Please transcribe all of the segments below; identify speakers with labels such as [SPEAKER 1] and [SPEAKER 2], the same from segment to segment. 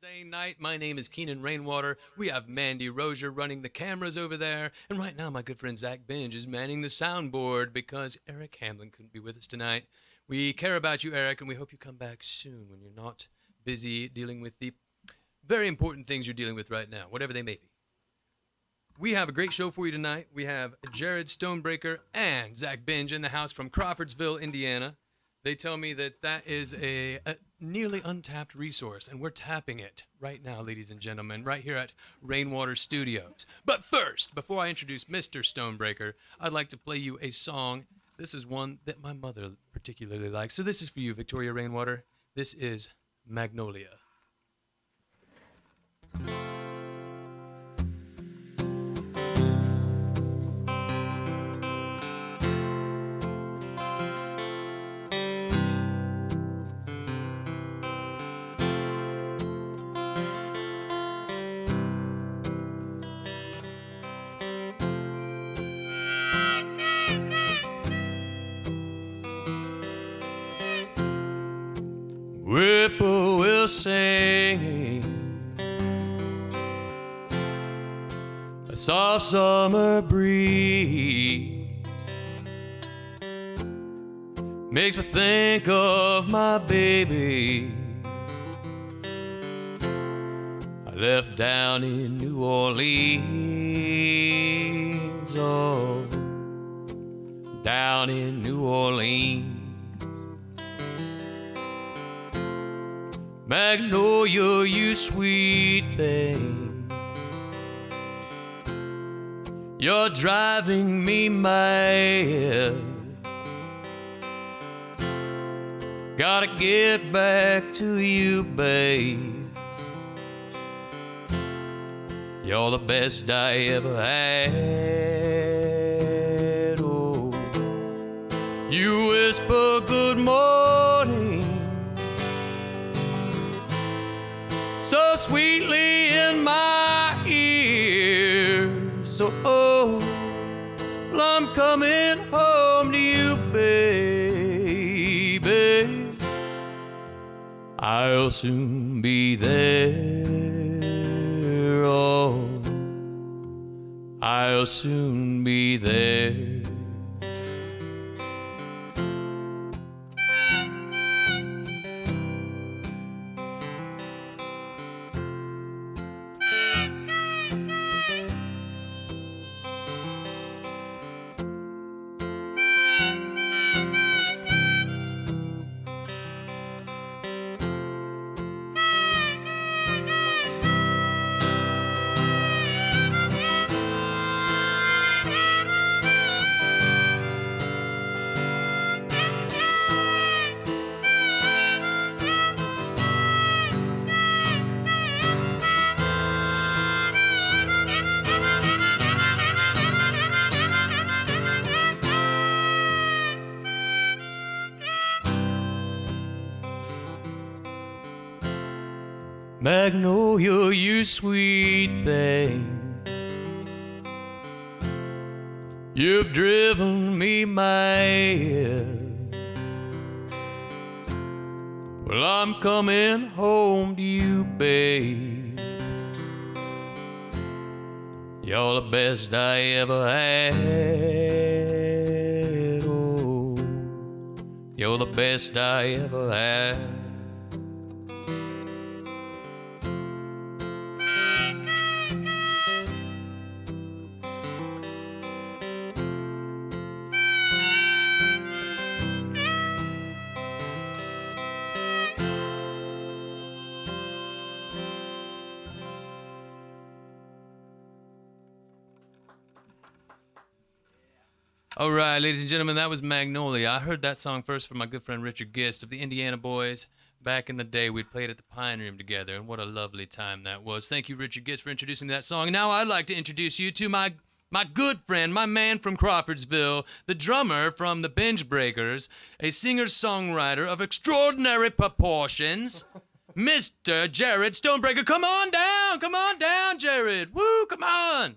[SPEAKER 1] Wednesday night. My name is Kenan Rainwater. We have Mandi, Rogier running the cameras over there. And right now, my good friend Zach Binge is manning the soundboard because Eric Hamlin couldn't be with us tonight. We care about you, Eric, and we hope you come back soon when you're not busy dealing with the very important things you're dealing with right now, whatever they may be. We have a great show for you tonight. We have Jared Stonebraker and Zach Binge in the house from Crawfordsville, Indiana. They tell me that that is a nearly untapped resource, and we're tapping it right now, ladies and gentlemen, right here at Rainwater Studios. But first, before I introduce Mr. Stonebraker, I'd like to play you a song. This is one that my mother particularly likes. So this is for you, Victoria Rainwater. This is Magnolia. Whippoorwill singing, a soft summer breeze makes me think of my baby I left down in New Orleans, oh, down in New Orleans. Magnolia, you sweet thing, you're driving me mad. Gotta get back to you, babe. You're the best I ever had. Oh, you whisper good morning so sweetly in my ear. So, oh, well, I'm coming home to you, baby. I'll soon be there. Oh, I'll soon be there. Magnolia, you sweet thing, you've driven me mad. Well, I'm coming home to you, babe. You're the best I ever had. Oh, you're the best I ever had. All right, ladies and gentlemen, that was Magnolia. I heard that song first from my good friend Richard Gist of the Indiana Boys. Back in the day, we'd played at the Pine Room together, and what a lovely time that was. Thank you, Richard Gist, for introducing that song. Now I'd like to introduce you to my good friend, my man from Crawfordsville, the drummer from the Binge Breakers, a singer-songwriter of extraordinary proportions, Mr. Jared Stonebraker. Come on down, Jared. Woo, come on.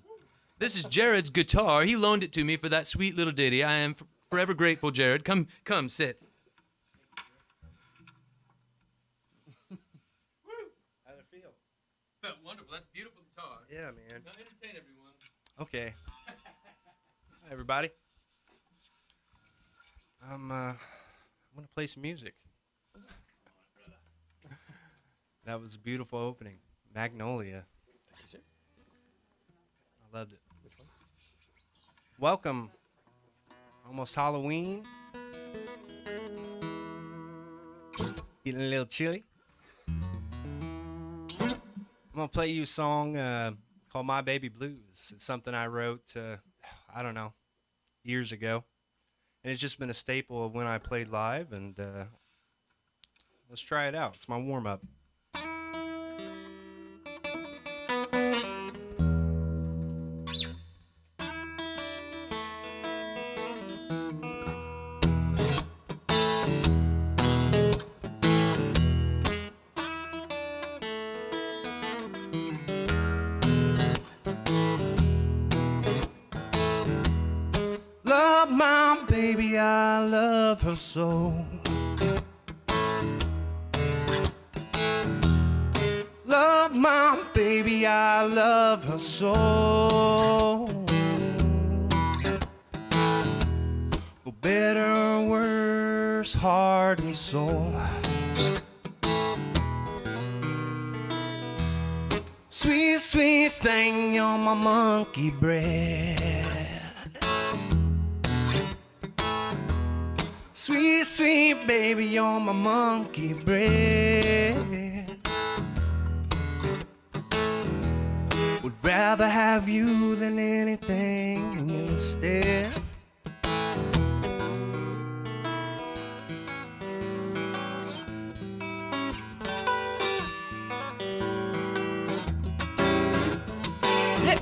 [SPEAKER 1] This is Jared's guitar. He loaned it to me for that sweet little ditty. I am forever grateful, Jared. Come, sit.
[SPEAKER 2] How'd it feel?
[SPEAKER 1] Wonderful. That's beautiful guitar.
[SPEAKER 2] Yeah, man.
[SPEAKER 1] Now entertain everyone.
[SPEAKER 2] Okay. Hi, everybody. I'm gonna play some music. That was a beautiful opening. Magnolia.
[SPEAKER 1] Thank you, sir.
[SPEAKER 2] I loved it.
[SPEAKER 1] Which one?
[SPEAKER 2] Welcome. Almost Halloween. Getting a little chilly. I'm gonna play you a song called "My Baby Blues." It's something I wrote, I don't know, years ago, and it's just been a staple of when I played live. And let's try it out. It's my warm up. Love my baby, I love her so. Love my baby, I love her so. For better or worse, heart and soul. Sweet, sweet thing, you're my monkey bread. Sweet, sweet baby, you're my monkey bread. Would rather have you than anything instead. Yeah.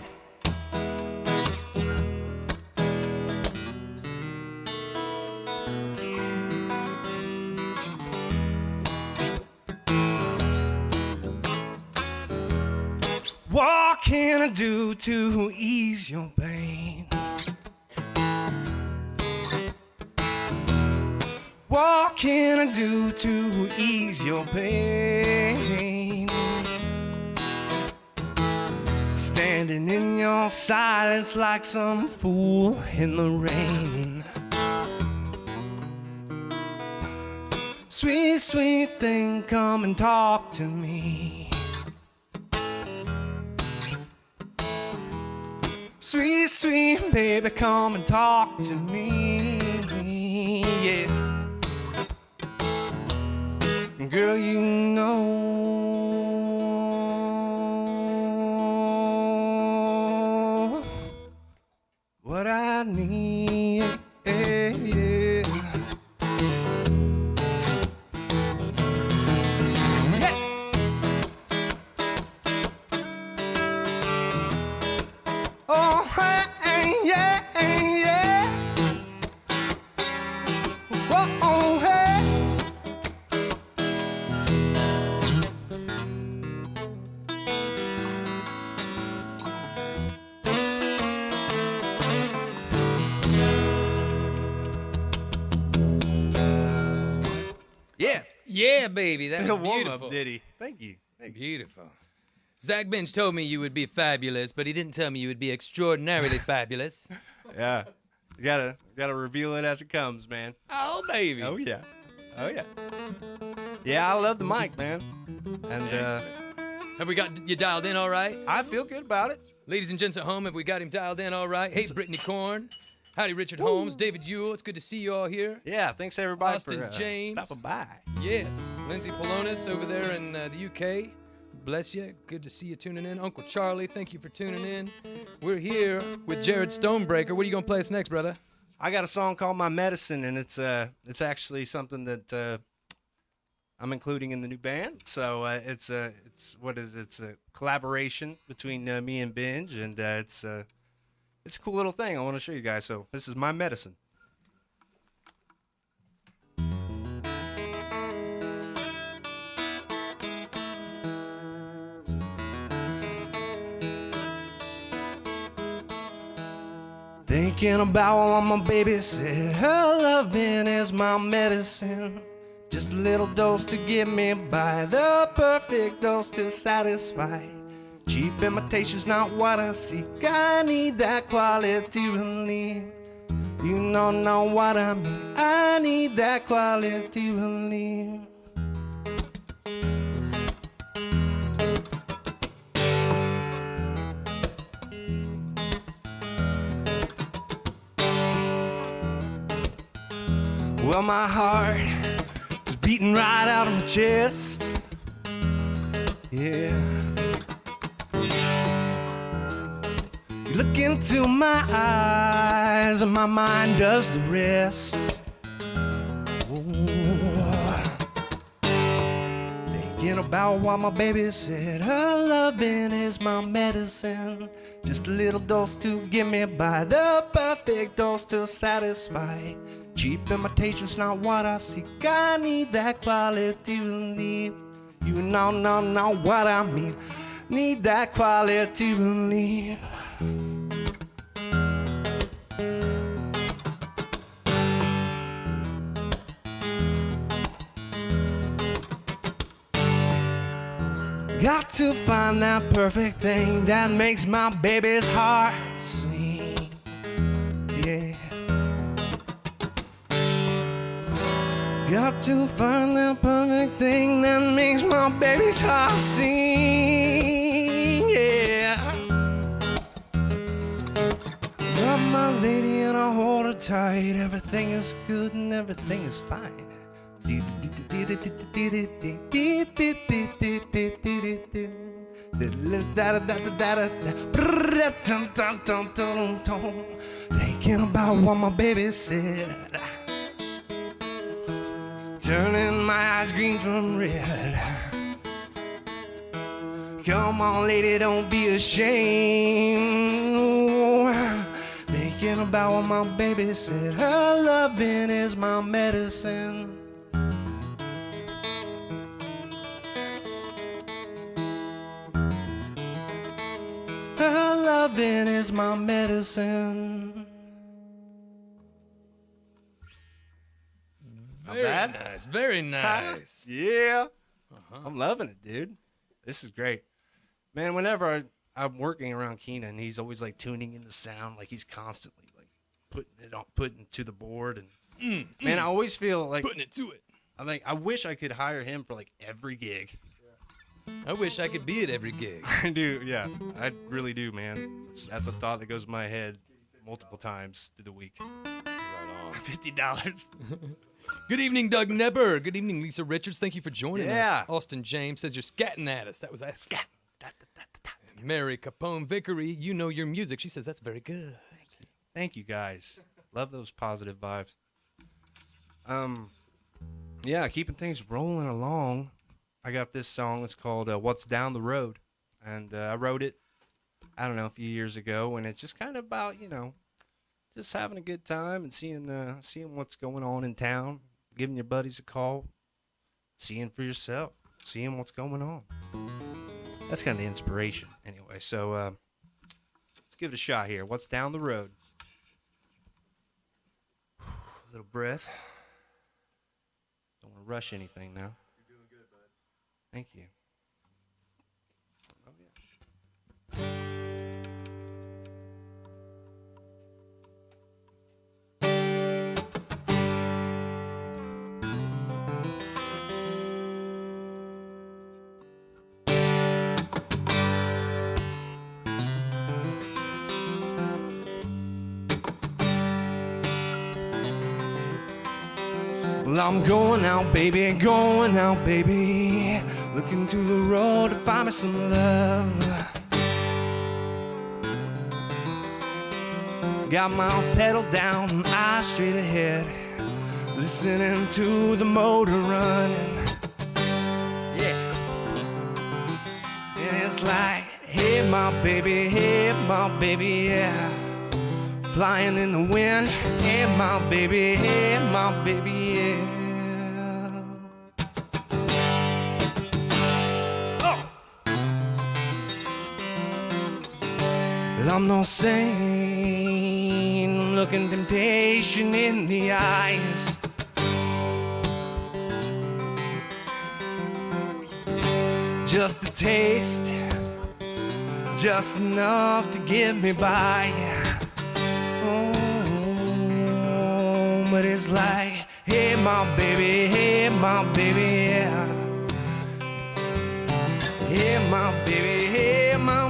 [SPEAKER 2] What can I do to ease your pain? What can I do to ease your pain? Standing in your silence like some fool in the rain. Sweet, sweet thing, come and talk to me. Sweet, sweet baby, come and talk to me, yeah. Girl, you know what I need, yeah, yeah. Oh, hey, yeah, yeah. Oh, hey. Yeah.
[SPEAKER 1] Yeah, baby. That was
[SPEAKER 2] A warm
[SPEAKER 1] beautiful.
[SPEAKER 2] up ditty. Thank you. Thank you.
[SPEAKER 1] Beautiful. Zach Binge told me you would be fabulous, but he didn't tell me you would be extraordinarily fabulous.
[SPEAKER 2] Yeah. You gotta reveal it as it comes, man.
[SPEAKER 1] Oh, baby.
[SPEAKER 2] Oh yeah. Oh yeah. Yeah, I love the mic, man. And
[SPEAKER 1] Have we got you dialed in all right?
[SPEAKER 2] I feel good about it.
[SPEAKER 1] Ladies and gents at home, have we got him dialed in all right? Hey, Brittany Korn. Howdy, Richard Holmes. David Ewell. It's good to see you all here.
[SPEAKER 2] Yeah, thanks everybody
[SPEAKER 1] Austin
[SPEAKER 2] for
[SPEAKER 1] James.
[SPEAKER 2] stopping by.
[SPEAKER 1] Yes. Lindsay Polonis over there in the UK. Bless you. Good to see you tuning in. Uncle Charlie, thank you for tuning in. We're here with Jared Stonebraker. What are you going to play us next, brother?
[SPEAKER 2] I got a song called "My Medicine," and it's actually something that I'm including in the new band. So it's a collaboration between me and Binge, and it's a cool little thing I want to show you guys. So this is "My Medicine." Thinking about what my baby said, her loving is my medicine. Just a little dose to get me by, the perfect dose to satisfy Cheap imitation's not what I seek. I need that quality relief. You don't know what I mean. I need that quality relief. Well, my heart is beating right out of my chest. Yeah. You look into my eyes and my mind does the rest. Oh. Thinking about what my baby said. Her loving is my medicine. Just a little dose to get me by. The perfect dose to satisfy. Cheap imitation's not what I seek. I need that quality relief. You know what I mean. Need that quality relief. Got to find that perfect thing that makes my baby's heart sing. Yeah. Got to find the perfect thing that makes my baby's heart sing, yeah. Love my lady and I hold her tight. Everything is good and everything is fine. Thinking about what my baby said. Turning my eyes green from red. Come on, lady, don't be ashamed. Thinking about what my baby said. Her loving is my medicine. Her loving is my medicine.
[SPEAKER 1] Very nice. Very nice.
[SPEAKER 2] Yeah. I'm loving it, dude. This is great. Man, whenever I'm working around Kenan, he's always like tuning in the sound. Like he's constantly like putting it to the board. And man, I always feel like
[SPEAKER 1] putting it to it.
[SPEAKER 2] I'm like, I wish I could hire him for like every gig.
[SPEAKER 1] I wish I could be at every gig.
[SPEAKER 2] I do, yeah. I really do, man. That's a thought that goes in my head multiple times through the week.
[SPEAKER 1] Right on.
[SPEAKER 2] $50.
[SPEAKER 1] Good evening, Doug Nepper. Good evening, Lisa Richards. Thank you for joining
[SPEAKER 2] Yeah.
[SPEAKER 1] us. Austin James says you're scatting at us. That was us. Mary Capone Vickery, you know your music. She says that's very good.
[SPEAKER 2] Thank you, guys. Love those positive vibes. Yeah, keeping things rolling along. I got this song. It's called "What's Down the Road," and I wrote it, I don't know, a few years ago, and it's just kind of about, just having a good time and seeing what's going on in town, giving your buddies a call, seeing for yourself, seeing what's going on. That's kind of the inspiration, anyway. So let's give it a shot here. What's down the road? A little breath. Don't want to rush anything now.
[SPEAKER 3] You're doing good, bud.
[SPEAKER 2] Thank you. Oh, yeah. Well, I'm going out, baby, looking to the road to find me some love. Got my pedal down, eyes straight ahead, listening to the motor running. Yeah. And it's like, hey, my baby, yeah. Flying in the wind, hey, my baby, yeah. Oh! Well, I'm no saint, looking temptation in the eyes. Just a taste just enough to get me by. Oh, but it's like, hey, my baby, yeah. Hey, my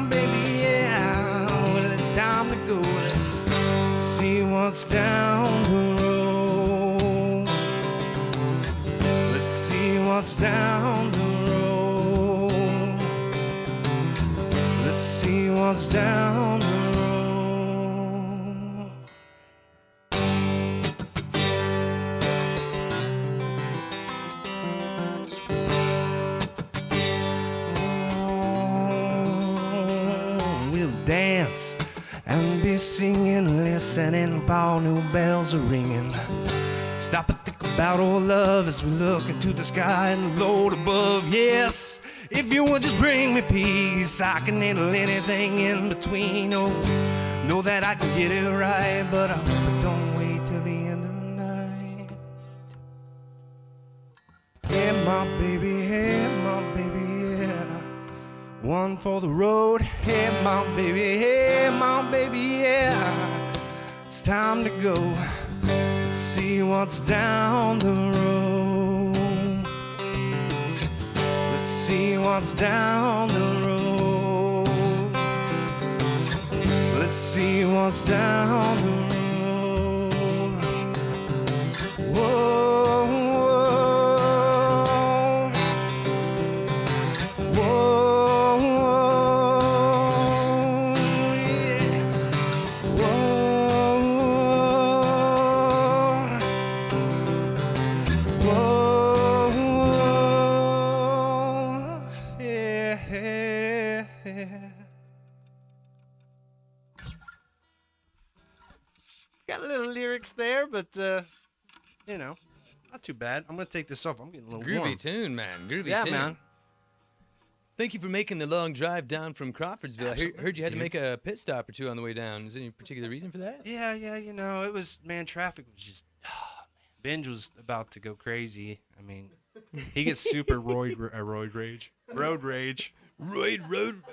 [SPEAKER 2] baby, yeah. Well, it's time to go. Let's see what's down the road. Let's see what's down the road. Let's see what's down the road. We'll dance and be singing, listening while new bells are ringing. Stop and think about our love as we look into the sky and the Lord above. Yes, if you would just bring me peace, I can handle anything in between. Oh, know that I can get it right, but I hope it don't wait till the end of the night. Hey, my baby, yeah. One for the road. Hey, my baby, yeah. It's time to go. Let's see what's down the road. Let's see what's down the road. Let's see what's down the road. Whoa, whoa, whoa, yeah. Whoa, whoa, yeah. Got a little lyrics there, but you know, not too bad. I'm gonna take this off. I'm getting a little
[SPEAKER 1] Groovy
[SPEAKER 2] warm.
[SPEAKER 1] tune, man. Groovy
[SPEAKER 2] Yeah,
[SPEAKER 1] tune.
[SPEAKER 2] man.
[SPEAKER 1] Thank you for making the long drive down from Crawfordsville. I heard you had to
[SPEAKER 2] dude.
[SPEAKER 1] make a pit stop or two on the way down. Is there any particular reason for that?
[SPEAKER 2] Yeah, you know, it was, man, traffic was just, Binge was about to go crazy. I mean, he gets super road rage.
[SPEAKER 1] Road.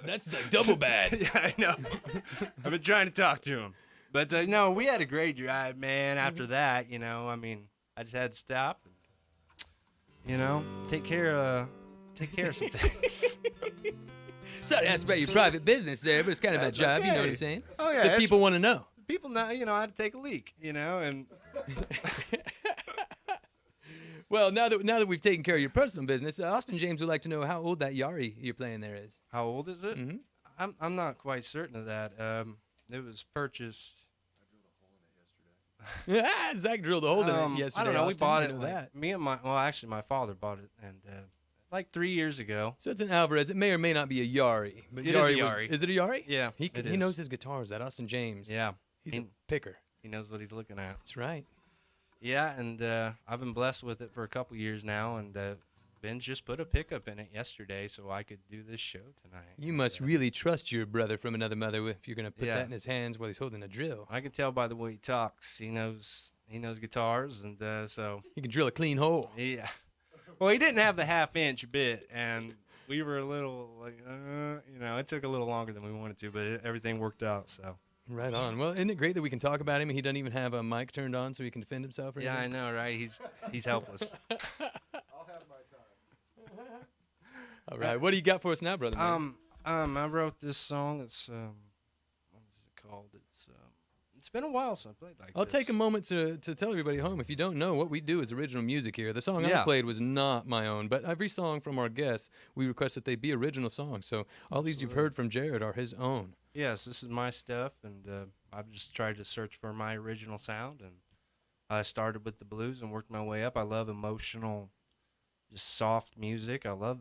[SPEAKER 1] That's like double bad.
[SPEAKER 2] Yeah, I know. I've been trying to talk to him. But, no, we had a great drive, man. After that, you know, I mean, I just had to stop and, you know, take care of some things.
[SPEAKER 1] Sorry to ask about your private business there, but it's kind of a job. You know what I'm saying?
[SPEAKER 2] Oh, yeah.
[SPEAKER 1] The people want to know.
[SPEAKER 2] People know, you know, I had to take a leak, you know, and
[SPEAKER 1] Well, now that we've taken care of your personal business, Austin James would like to know how old that Yari you're playing there is.
[SPEAKER 2] how old is it?
[SPEAKER 1] Mhm.
[SPEAKER 2] I'm not quite certain of that. It was purchased.
[SPEAKER 1] Zach drilled a hole in it yesterday.
[SPEAKER 2] I don't know. We
[SPEAKER 1] Austin.
[SPEAKER 2] bought
[SPEAKER 1] You
[SPEAKER 2] it.
[SPEAKER 1] know
[SPEAKER 2] Like,
[SPEAKER 1] that.
[SPEAKER 2] Actually, my father bought it, and like 3 years ago.
[SPEAKER 1] So it's an Alvarez. It may or may not be a Yari, but
[SPEAKER 2] It is a
[SPEAKER 1] Yari
[SPEAKER 2] Yari.
[SPEAKER 1] is it a Yari?
[SPEAKER 2] Yeah,
[SPEAKER 1] He
[SPEAKER 2] it
[SPEAKER 1] he
[SPEAKER 2] is.
[SPEAKER 1] knows his guitars. That Austin James.
[SPEAKER 2] Yeah,
[SPEAKER 1] He's
[SPEAKER 2] he,
[SPEAKER 1] a picker.
[SPEAKER 2] he knows what he's looking at.
[SPEAKER 1] That's right.
[SPEAKER 2] Yeah, and I've been blessed with it for a couple years now, and Ben just put a pickup in it yesterday, so I could do this show tonight.
[SPEAKER 1] You must really trust your brother from another mother if you're going to put
[SPEAKER 2] Yeah.
[SPEAKER 1] that in his hands while he's holding a drill.
[SPEAKER 2] I can tell by the way he talks. He knows guitars, and so
[SPEAKER 1] He can drill a clean hole.
[SPEAKER 2] yeah. Well, he didn't have the half-inch bit, and we were a little like, you know, it took a little longer than we wanted to, but everything worked out. So
[SPEAKER 1] Right on. Well, isn't it great that we can talk about him and he doesn't even have a mic turned on so he can defend himself? Or
[SPEAKER 2] yeah, I
[SPEAKER 1] anything?
[SPEAKER 2] know, right? He's helpless.
[SPEAKER 1] All right. What do you got for us now, brother? man?
[SPEAKER 2] I wrote this song. It's what is it called? It's been a while since I played like
[SPEAKER 1] I'll
[SPEAKER 2] this.
[SPEAKER 1] take a moment to tell everybody at home, if you don't know, what we do is original music here. The song I
[SPEAKER 2] Yeah.
[SPEAKER 1] played was not my own, but every song from our guests, we request that they be original songs. So all these you've heard from Jared are his own.
[SPEAKER 2] Yes, this is my stuff, and I've just tried to search for my original sound, and I started with the blues and worked my way up. I love emotional, just soft music. I love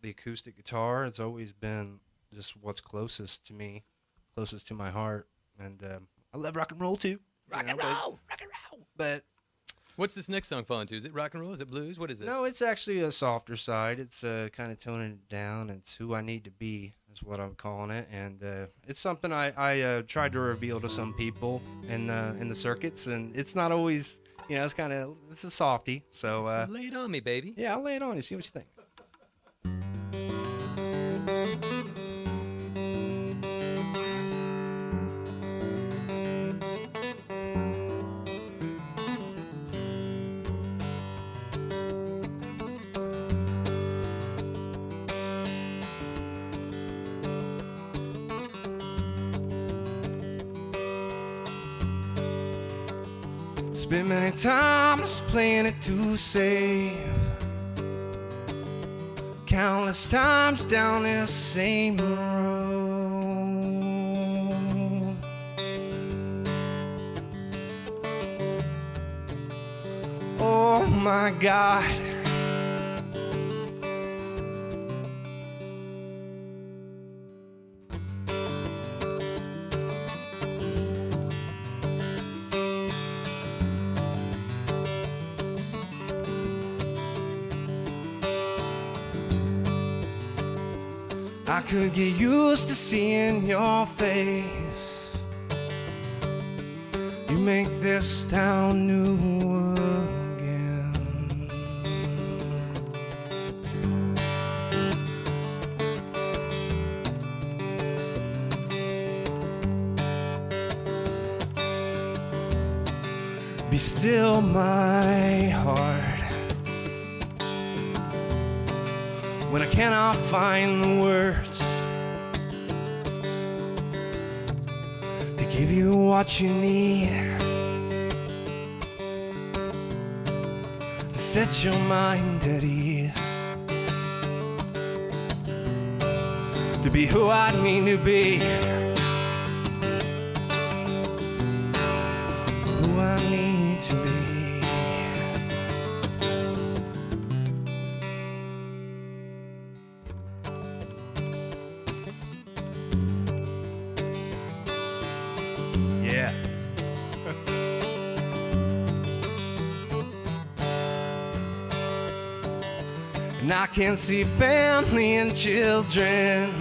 [SPEAKER 2] the acoustic guitar. It's always been just what's closest to me, closest to my heart, and I love rock and roll too.
[SPEAKER 1] Rock and roll! Rock and roll!
[SPEAKER 2] But
[SPEAKER 1] What's this next song fall into? Is it rock and roll? Is it blues? What is this?
[SPEAKER 2] no, it's actually a softer side. It's kind of toning it down. It's who I need to be is what I'm calling it, and it's something I tried to reveal to some people in the circuits, and it's not always, you know, it's a softie. So
[SPEAKER 1] lay it on me, baby.
[SPEAKER 2] yeah, I'll lay it on you. See what you think. Been many times playing it too safe, countless times down this same road. Oh my God, I could get used to seeing your face. You make this town new again. Be still, my heart, when I cannot find the words to give you what you need, to set your mind at ease, to be who I mean to be, who I need to be. Yeah. And I can see family and children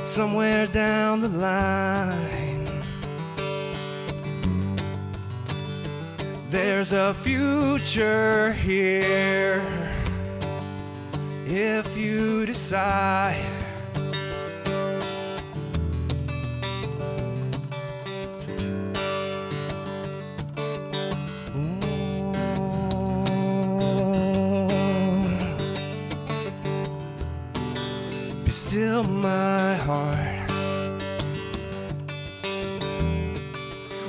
[SPEAKER 2] somewhere down the line. There's a future here if you decide. Be still, my heart,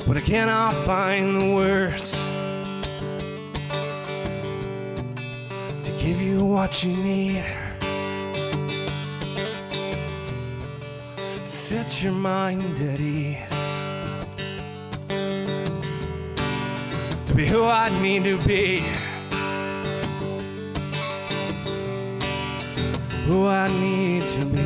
[SPEAKER 2] when I cannot find the words to give you what you need, set your mind at ease, to be who I need to be, who I need to be.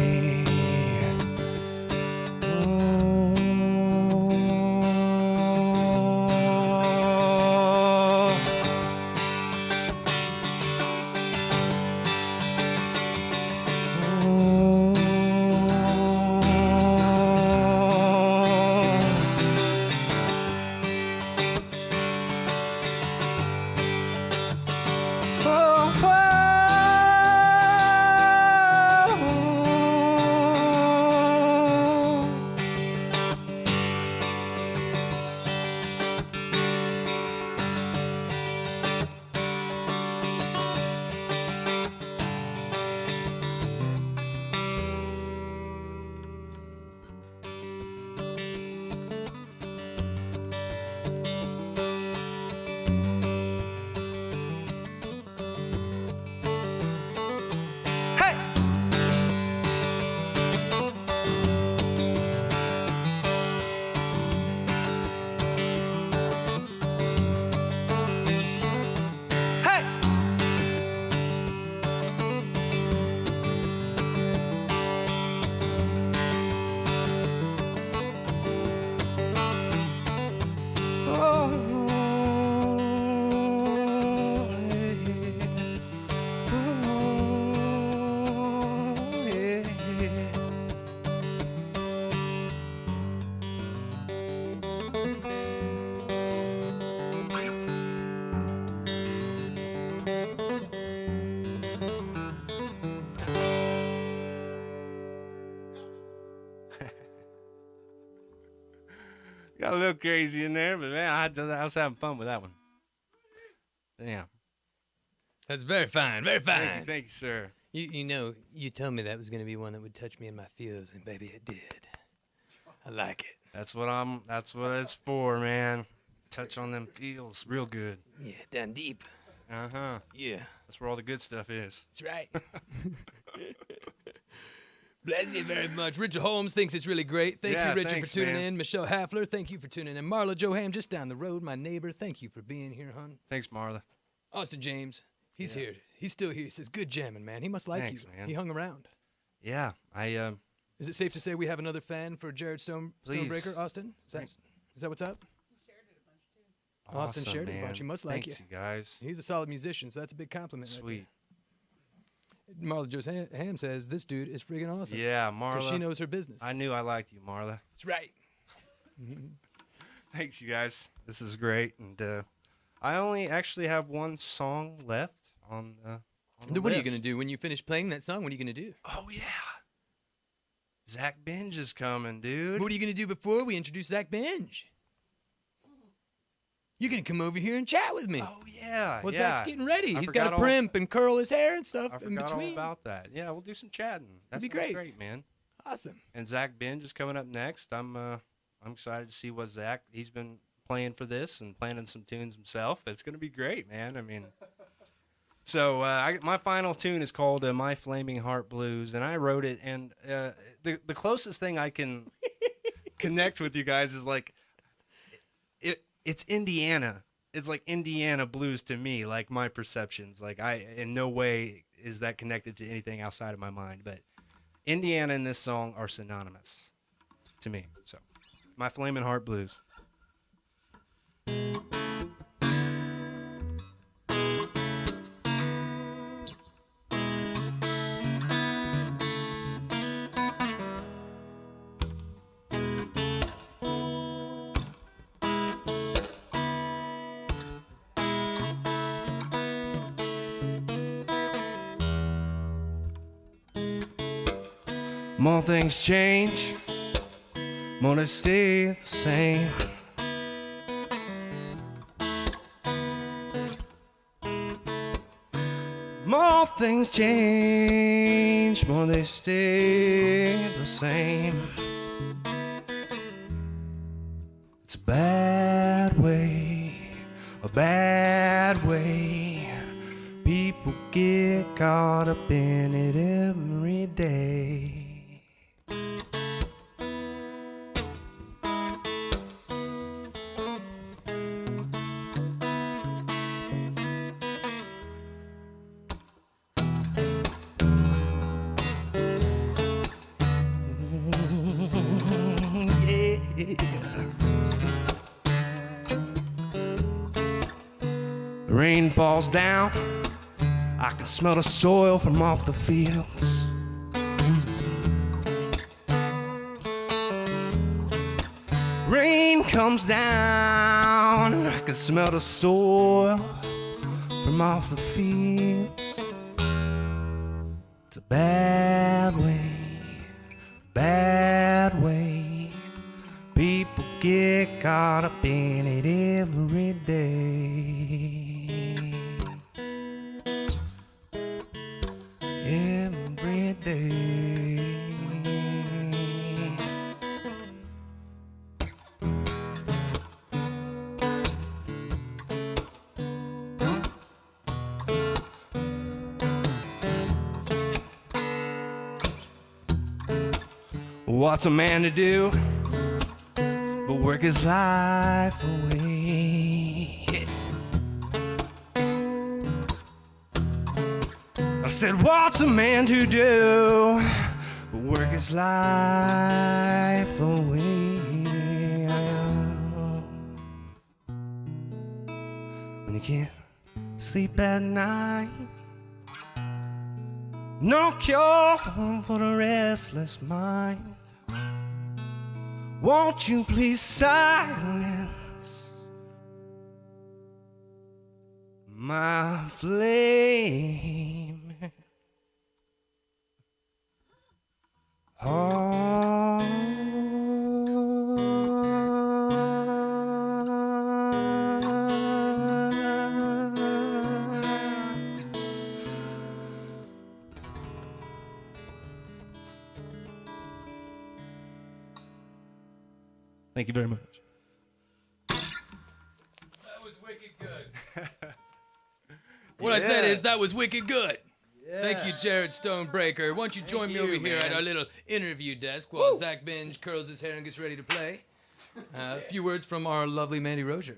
[SPEAKER 2] Got a little crazy in there, but man, I was having fun with that one. Damn.
[SPEAKER 1] That's very fine, very fine.
[SPEAKER 2] Thank you, sir.
[SPEAKER 1] You know, you told me that was going to be one that would touch me in my feels, and baby, it did. I like it.
[SPEAKER 2] That's what it's for, man. Touch on them feels real good.
[SPEAKER 1] Yeah, down deep.
[SPEAKER 2] Uh-huh.
[SPEAKER 1] Yeah,
[SPEAKER 2] That's where all the good stuff is.
[SPEAKER 1] that's right. Bless you very much. Richard Holmes thinks it's really great. Thank you, Richard,
[SPEAKER 2] thanks,
[SPEAKER 1] for tuning
[SPEAKER 2] man.
[SPEAKER 1] in. Michelle Hafler, thank you for tuning in. Marla Joham, just down the road, my neighbor, thank you for being here, hon.
[SPEAKER 2] Thanks, Marla.
[SPEAKER 1] Austin James, he's here. He's still here. He says, good jamming, man. He must like
[SPEAKER 2] Thanks,
[SPEAKER 1] you.
[SPEAKER 2] man.
[SPEAKER 1] He hung around.
[SPEAKER 2] Yeah,
[SPEAKER 1] Is it safe to say we have another fan for Jared
[SPEAKER 2] Please.
[SPEAKER 1] Stonebraker, Austin? Is that what's up? Austin
[SPEAKER 2] awesome,
[SPEAKER 1] shared it a
[SPEAKER 2] man.
[SPEAKER 1] bunch. He must like
[SPEAKER 2] Thanks,
[SPEAKER 1] you.
[SPEAKER 2] you guys.
[SPEAKER 1] He's a solid musician, so that's a big compliment.
[SPEAKER 2] Sweet.
[SPEAKER 1] Right Marla Joham says, this dude is friggin' awesome.
[SPEAKER 2] Yeah,
[SPEAKER 1] Because
[SPEAKER 2] Marla.
[SPEAKER 1] she knows her business.
[SPEAKER 2] I knew I liked you, Marla.
[SPEAKER 1] That's right.
[SPEAKER 2] Thanks, you guys. This is great. And I only actually have one song left on the
[SPEAKER 1] What are you
[SPEAKER 2] list.
[SPEAKER 1] going to do when you finish playing that song? What are you going to do?
[SPEAKER 2] Oh, yeah. Zach Binge is coming, dude.
[SPEAKER 1] What are you going to do before we introduce Zach Binge? You're going to come over here and chat with me.
[SPEAKER 2] Oh, yeah.
[SPEAKER 1] Well,
[SPEAKER 2] yeah.
[SPEAKER 1] Zach's getting ready.
[SPEAKER 2] I
[SPEAKER 1] He's got
[SPEAKER 2] forgot
[SPEAKER 1] to
[SPEAKER 2] all-
[SPEAKER 1] primp and curl his hair and stuff
[SPEAKER 2] I
[SPEAKER 1] in
[SPEAKER 2] forgot all
[SPEAKER 1] between.
[SPEAKER 2] about that. Yeah, we'll do some chatting. That'd
[SPEAKER 1] be
[SPEAKER 2] great.
[SPEAKER 1] great.
[SPEAKER 2] Man.
[SPEAKER 1] Awesome.
[SPEAKER 2] And Zach Binge is coming up next. I'm excited to see what he's been playing for this and planning some tunes himself. It's gonna be great, man. I mean, so my final tune is called "My Flaming Heart Blues," and I wrote it. And the closest thing I can connect with you guys is like it's Indiana. It's like Indiana blues to me, like my perceptions. Like in no way is that connected to anything outside of my mind, but Indiana and this song are synonymous to me. So, My Flamin' Heart Blues. More things change, more they stay the same. More things change, more they stay the same. It's a bad way, a bad way. People get caught up in it every day. Rain falls down, I can smell the soil from off the fields. Rain comes down, I can smell the soil from off the fields. It's a bad way, bad way. People get caught up in it every day. Every day. What's a man to do but work his life away? I said, what's a man to do but work his life away? When you can't sleep at night, no cure for the restless mind. Won't you please silence my flame? Thank you very much.
[SPEAKER 1] What I said is that was wicked good. Thank you, Jared Stonebraker. Why don't you join me over here at our little interview desk while Zach Binge curls his hair and gets ready to play. A few words from our lovely Mandi Rogier.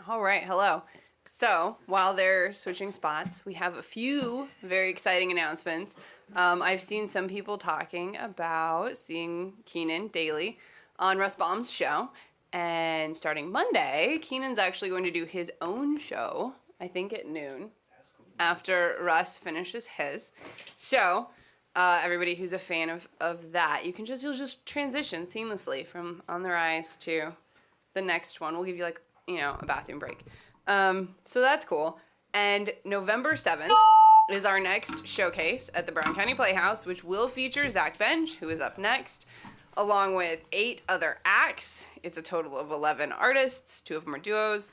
[SPEAKER 3] All right, hello. So, while they're switching spots, we have a few very exciting announcements. I've seen some people talking about seeing Kenan daily on Russ Baum's show. And starting Monday, Kenan's actually going to do his own show, I think at noon, after Russ finishes his. So, everybody who's a fan of that, you'll just transition seamlessly from On the Rise to the next one. We'll give you a bathroom break. So that's cool. And November 7th is our next showcase at the Brown County Playhouse, which will feature Zach Binge, who is up next, along with 8 other acts. It's a total of 11 artists. 2 of them are duos.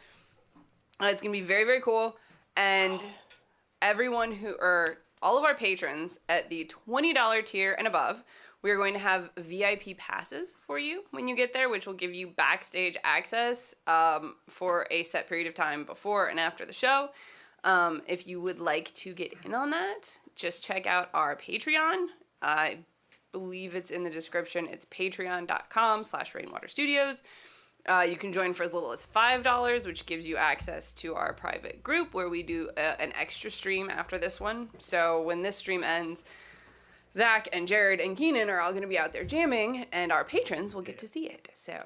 [SPEAKER 3] It's going to be very, very cool. And all of our patrons at the $20 tier and above, we are going to have VIP passes for you when you get there, which will give you backstage access for a set period of time before and after the show. If you would like to get in on that, just check out our Patreon. I believe it's in the description. It's patreon.com/Rainwater Studios. You can join for as little as $5, which gives you access to our private group where we do an extra stream after this one. So when this stream ends, Zach and Jared and Kenan are all going to be out there jamming, and our patrons will get to see it. So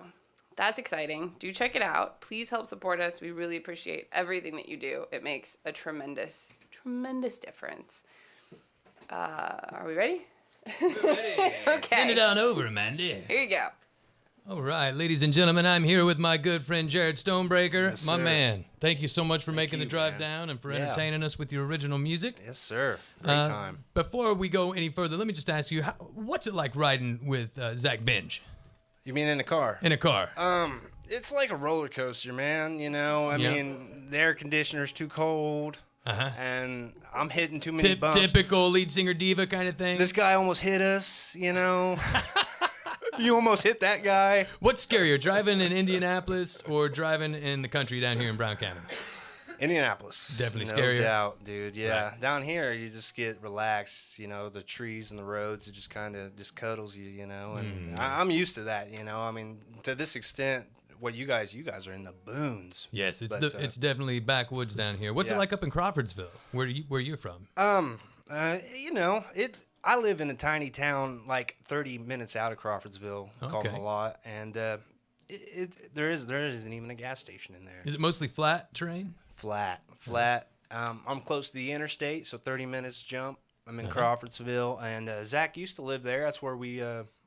[SPEAKER 3] that's exciting. Do check it out. Please help support us. We really appreciate everything that you do. It makes a tremendous, tremendous difference. Are we ready?
[SPEAKER 1] Ready.
[SPEAKER 3] Okay.
[SPEAKER 1] Send it on over, Mandi.
[SPEAKER 3] Here you go.
[SPEAKER 1] All right, ladies and gentlemen, I'm here with my good friend Jared Stonebraker.
[SPEAKER 2] Yes,
[SPEAKER 1] my
[SPEAKER 2] sir.
[SPEAKER 1] man, thank you so much for making the
[SPEAKER 2] you,
[SPEAKER 1] drive
[SPEAKER 2] man.
[SPEAKER 1] down and for
[SPEAKER 2] Yeah.
[SPEAKER 1] entertaining us with your original music.
[SPEAKER 2] Yes, sir. Great time.
[SPEAKER 1] Before we go any further, let me just ask you, what's it like riding with Zach Binge
[SPEAKER 2] You mean in the car?
[SPEAKER 1] in a car?
[SPEAKER 2] It's like a roller coaster, man. I
[SPEAKER 1] Yeah.
[SPEAKER 2] mean, the air conditioner's too cold,
[SPEAKER 1] Uh-huh.
[SPEAKER 2] and I'm hitting too many bumps.
[SPEAKER 1] Typical lead singer diva kind of thing.
[SPEAKER 2] This guy almost hit us, You almost hit that guy.
[SPEAKER 1] What's scarier, driving in Indianapolis or driving in the country down here in Brown County?
[SPEAKER 2] Indianapolis.
[SPEAKER 1] Definitely
[SPEAKER 2] no
[SPEAKER 1] scarier.
[SPEAKER 2] No doubt, dude. Yeah.
[SPEAKER 1] Right.
[SPEAKER 2] Down here, you just get relaxed. The trees and the roads, it just kind of just cuddles you, And I'm used to that, I mean, to this extent, what you guys are in the boons.
[SPEAKER 1] Yes, it's
[SPEAKER 2] But,
[SPEAKER 1] it's definitely backwoods down here. What's it
[SPEAKER 2] yeah.
[SPEAKER 1] like up in Crawfordsville, where you're from?
[SPEAKER 2] I live in a tiny town like 30 minutes out of Crawfordsville called
[SPEAKER 1] Okay.
[SPEAKER 2] Malott, and there isn't even a gas station in there.
[SPEAKER 1] Is it mostly flat terrain?
[SPEAKER 2] Flat. I'm close to the interstate, so 30 minutes jump. I'm in
[SPEAKER 1] Uh-huh.
[SPEAKER 2] Crawfordsville, and Zach used to live there. That's where we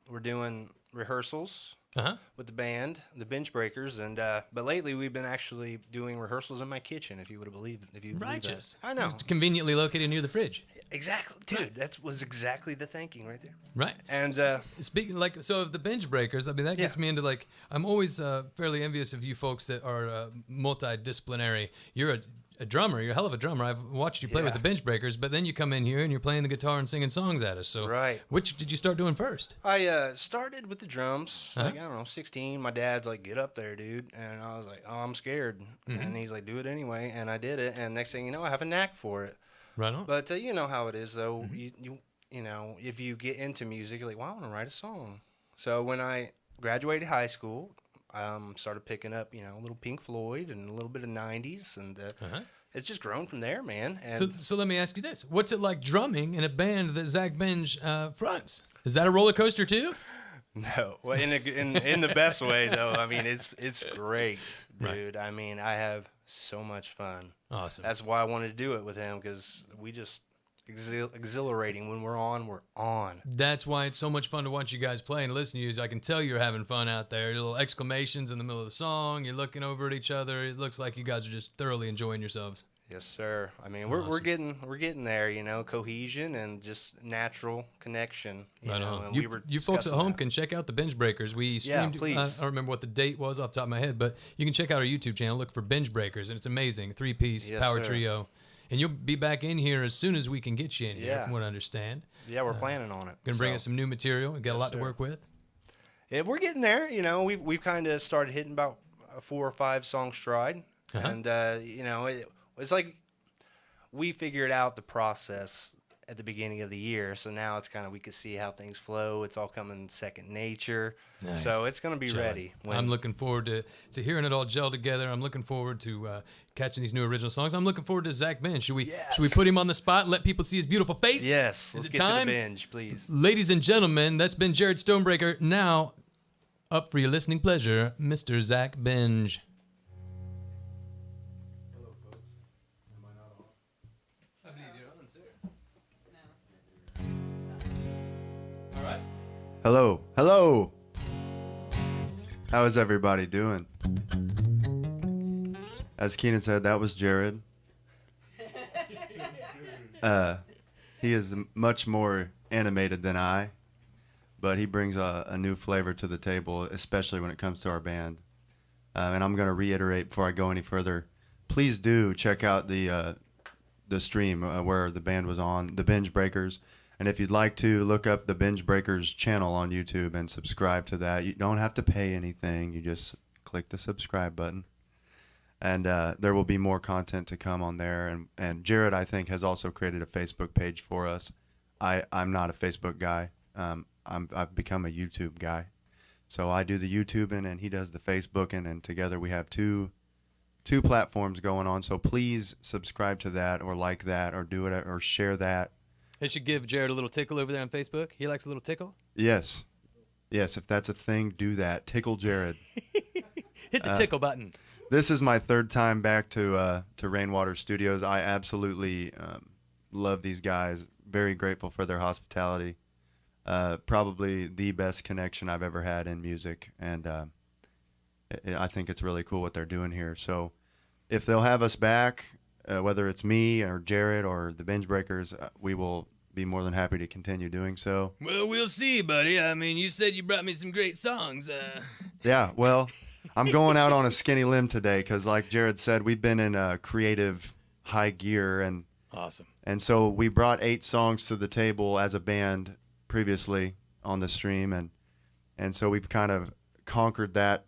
[SPEAKER 2] were doing rehearsals
[SPEAKER 1] Uh-huh.
[SPEAKER 2] with the band, the Binge Breakers, and but lately we've been actually doing rehearsals in my kitchen. If you would have believed,
[SPEAKER 1] Righteous.
[SPEAKER 2] I know.
[SPEAKER 1] It's conveniently located near the fridge.
[SPEAKER 2] Exactly, dude. That was exactly the thinking right there.
[SPEAKER 1] Right.
[SPEAKER 2] And
[SPEAKER 1] Speaking of the Binge Breakers, I mean that gets me into I'm always fairly envious of you folks that are multidisciplinary. You're a drummer. You're a hell of a drummer. I've watched you play with
[SPEAKER 2] Yeah.
[SPEAKER 1] the Binge Breakers, but then you come in here and you're playing the guitar and singing songs at us. So
[SPEAKER 2] Right.
[SPEAKER 1] which did you start doing first?
[SPEAKER 2] I started with the drums,
[SPEAKER 1] Uh-huh.
[SPEAKER 2] I don't know, 16. My dad's like, "Get up there, dude," and I was like, "Oh, I'm scared," and he's like, "Do it anyway," and I did it, and next thing you know, I have a knack for it.
[SPEAKER 1] Right on.
[SPEAKER 2] But you know how it is, though. You if you get into music, you're like, "Well, I want to write a song." So when I graduated high school, started picking up, a little Pink Floyd and a little bit of '90s, and it's just grown from there, man. And
[SPEAKER 1] So let me ask you this: what's it like drumming in a band that Zach Binge fronts? Is that a roller coaster too?
[SPEAKER 2] no, well, in the best way, though. I mean, it's great,
[SPEAKER 1] Right.
[SPEAKER 2] dude. I mean, I have so much fun.
[SPEAKER 1] Awesome.
[SPEAKER 2] That's why I wanted to do it with him, because we just exhilarating. When we're on.
[SPEAKER 1] That's why it's so much fun to watch you guys play and listen to you. I can tell you're having fun out there. Little exclamations in the middle of the song. You're looking over at each other. It looks like you guys are just thoroughly enjoying yourselves.
[SPEAKER 2] Yes, sir. I mean, we're
[SPEAKER 1] Awesome.
[SPEAKER 2] getting there, cohesion and just natural connection.
[SPEAKER 1] Right
[SPEAKER 2] know,
[SPEAKER 1] on.
[SPEAKER 2] and we were
[SPEAKER 1] You folks at
[SPEAKER 2] discussing
[SPEAKER 1] home
[SPEAKER 2] that.
[SPEAKER 1] can check out the Binge Breakers. We streamed.
[SPEAKER 2] please.
[SPEAKER 1] I don't remember what the date was off the top of my head, but you can check out our YouTube channel. Look for Binge Breakers, and it's amazing. 3-piece
[SPEAKER 2] Yes,
[SPEAKER 1] power
[SPEAKER 2] sir.
[SPEAKER 1] trio. And you'll be back in here as soon as we can get you in here,
[SPEAKER 2] Yeah.
[SPEAKER 1] from what I understand.
[SPEAKER 2] Yeah, we're planning on it.
[SPEAKER 1] Gonna bring us some new material and get a
[SPEAKER 2] Yes,
[SPEAKER 1] lot to
[SPEAKER 2] sir.
[SPEAKER 1] work with.
[SPEAKER 2] Yeah, we're getting there. We've kind of started hitting about a 4 or 5 song stride,
[SPEAKER 1] Uh-huh.
[SPEAKER 2] and it's like we figured out the process at the beginning of the year, so now it's kind of we could see how things flow. It's all coming second nature.
[SPEAKER 1] Nice.
[SPEAKER 2] So it's going to be ready.
[SPEAKER 1] I'm looking forward to hearing it all gel together. I'm looking forward to catching these new original songs. I'm looking forward to Zach Binge. Should we put him on the spot and let people see his beautiful face?
[SPEAKER 2] Yes.
[SPEAKER 1] Is
[SPEAKER 2] Let's
[SPEAKER 1] it
[SPEAKER 2] get
[SPEAKER 1] time?
[SPEAKER 2] to the binge, please.
[SPEAKER 1] Ladies and gentlemen, that's been Jared Stonebraker. Now, up for your listening pleasure, Mr. Zach Binge.
[SPEAKER 4] Hello, folks. Am I not on?
[SPEAKER 1] I believe you're on, sir. All right.
[SPEAKER 4] Hello. Hello. How is everybody doing? As Kenan said, that was Jared. He is much more animated than I, but he brings a new flavor to the table, especially when it comes to our band. And I'm going to reiterate before I go any further, please do check out the stream where the band was on, the Binge Breakers. And if you'd like to, look up the Binge Breakers channel on YouTube and subscribe to that. You don't have to pay anything. You just click the subscribe button. And there will be more content to come on there. And Jared, I think, has also created a Facebook page for us. I'm not a Facebook guy. I've become a YouTube guy. So I do the YouTubing and he does the Facebooking. And together we have two platforms going on. So please subscribe to that or like that or do it or share that.
[SPEAKER 1] They should give Jared a little tickle over there on Facebook. He likes a little tickle.
[SPEAKER 4] Yes. Yes, if that's a thing, do that. Tickle Jared.
[SPEAKER 1] Hit the tickle button.
[SPEAKER 4] This is my third time back to Rainwater Studios. I absolutely love these guys. Very grateful for their hospitality. Probably the best connection I've ever had in music, and I think it's really cool what they're doing here. So if they'll have us back, whether it's me or Jared or the Binge Breakers, we will be more than happy to continue doing so.
[SPEAKER 1] Well, we'll see, buddy. I mean, you said you brought me some great songs.
[SPEAKER 4] Yeah, well, I'm going out on a skinny limb today because, like Jared said, we've been in a creative high gear, and
[SPEAKER 1] Awesome.
[SPEAKER 4] And so we brought 8 songs to the table as a band previously on the stream, and so we've kind of conquered that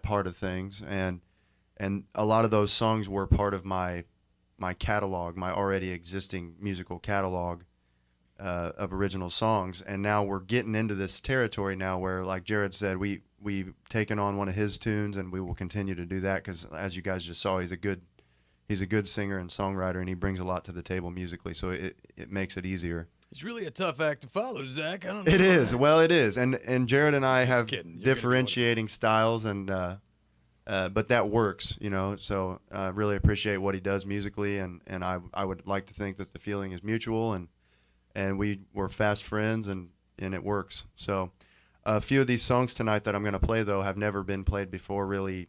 [SPEAKER 4] part of things, and a lot of those songs were part of my catalog, my already existing musical catalog of original songs, and now we're getting into this territory now where, like Jared said, we've taken on one of his tunes, and we will continue to do that because, as you guys just saw, he's a good singer and songwriter, and he brings a lot to the table musically, so it makes it easier.
[SPEAKER 1] It's really a tough act to follow, Zach. I don't know.
[SPEAKER 4] It is. Well, it is, and Jared and I
[SPEAKER 1] Just
[SPEAKER 4] have
[SPEAKER 1] kidding. You're
[SPEAKER 4] differentiating styles, and but that works, you know. So I really appreciate what he does musically, and I would like to think that the feeling is mutual, and we're fast friends, and it works. So a few of these songs tonight that I'm going to play, though, have never been played before, really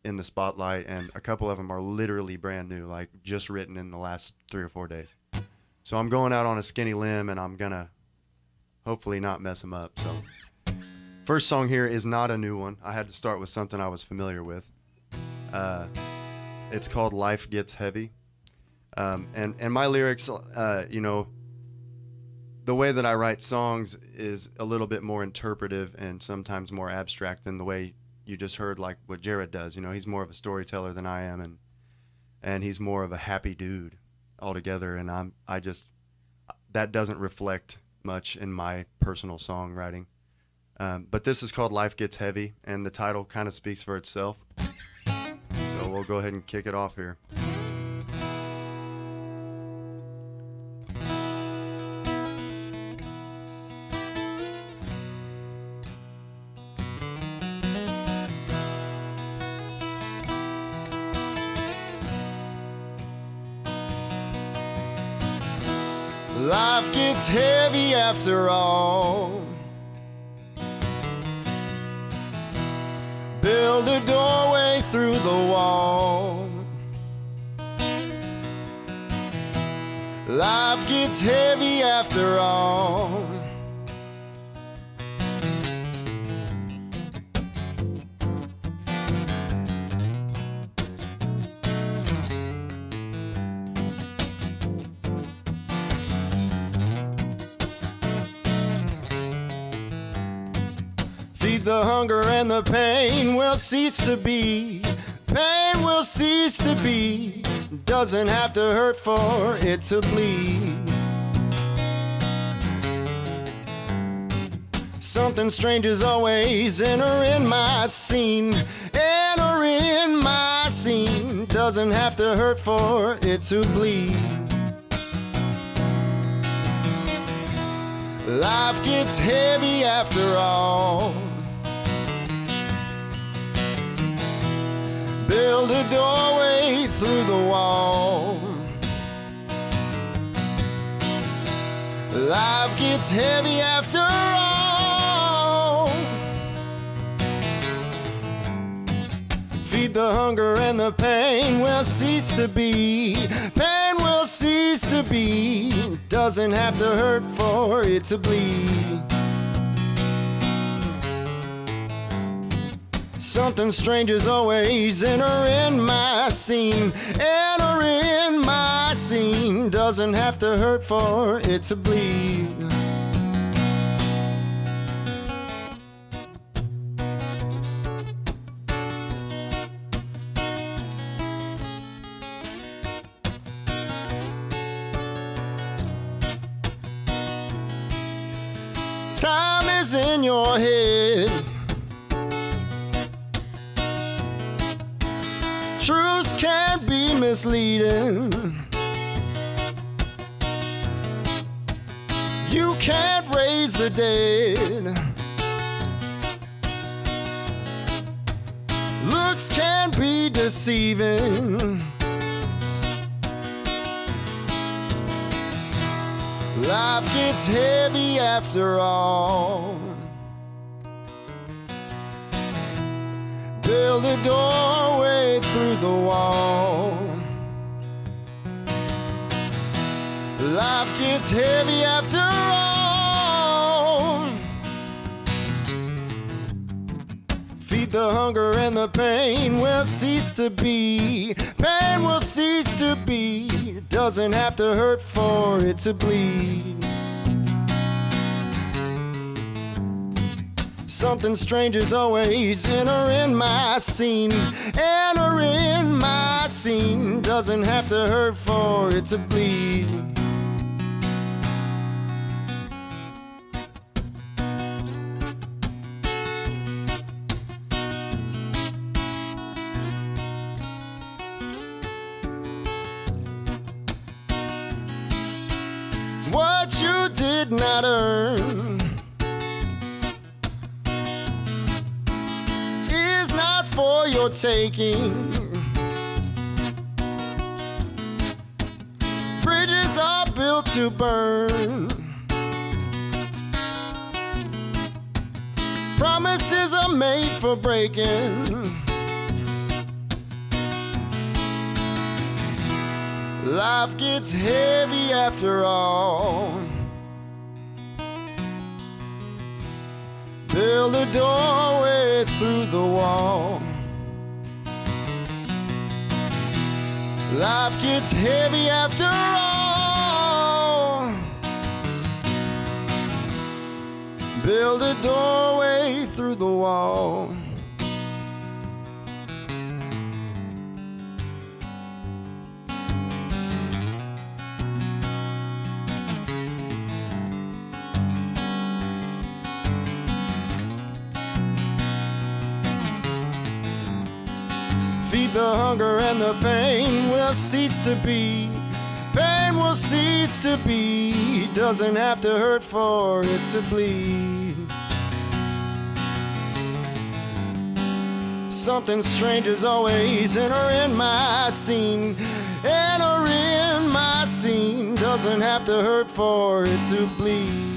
[SPEAKER 4] in the spotlight, and a couple of them are literally brand new, like just written in the last 3 or 4 days. So I'm going out on a skinny limb, and I'm going to hopefully not mess them up. So first song here is not a new one. I had to start with something I was familiar with. It's called Life Gets Heavy. And my lyrics, you know, the way that I write songs is a little bit more interpretive and sometimes more abstract than the way you just heard, like what Jared does. You know, he's more of a storyteller than I am, and he's more of a happy dude altogether, and I just that doesn't reflect much in my personal songwriting. But this is called Life Gets Heavy, and the title kind of speaks for itself. So we'll go ahead and kick it off here. Life gets heavy after all. Build a doorway through the wall. Life gets heavy after all. The hunger and the pain will cease to be. Pain will cease to be.
[SPEAKER 2] doesn't have to hurt for it to bleed. Something strange is always entering my scene. Entering my scene doesn't have to hurt for it to bleed. Life gets heavy after all. Build a doorway through the wall. Life gets heavy after all. Feed the hunger and the pain will cease to be. Pain will cease to be. Doesn't have to hurt for it to bleed. Something strange is always entering my scene. Entering my scene doesn't have to hurt for it to bleed. Time is in your head. Truths can be misleading. You can't raise the dead. Looks can be deceiving. Life gets heavy after all. Build a doorway through the wall. Life gets heavy after all. Feed the hunger and the pain will cease to be. Pain will cease to be. Doesn't have to hurt for it to bleed. Something strange is always entering my scene. Entering my scene doesn't have to hurt for it to bleed. What you did not earn is not for your taking. Bridges are built to burn. Promises are made for breaking. Life gets heavy after all. Build a doorway through the wall. Life gets heavy after all. Build a doorway through the wall. Feed the hunger and the pain will cease to be. Pain will cease to be. Doesn't have to hurt for it to bleed. Something strange is always entering my scene. Entering my scene doesn't have to hurt for it to bleed.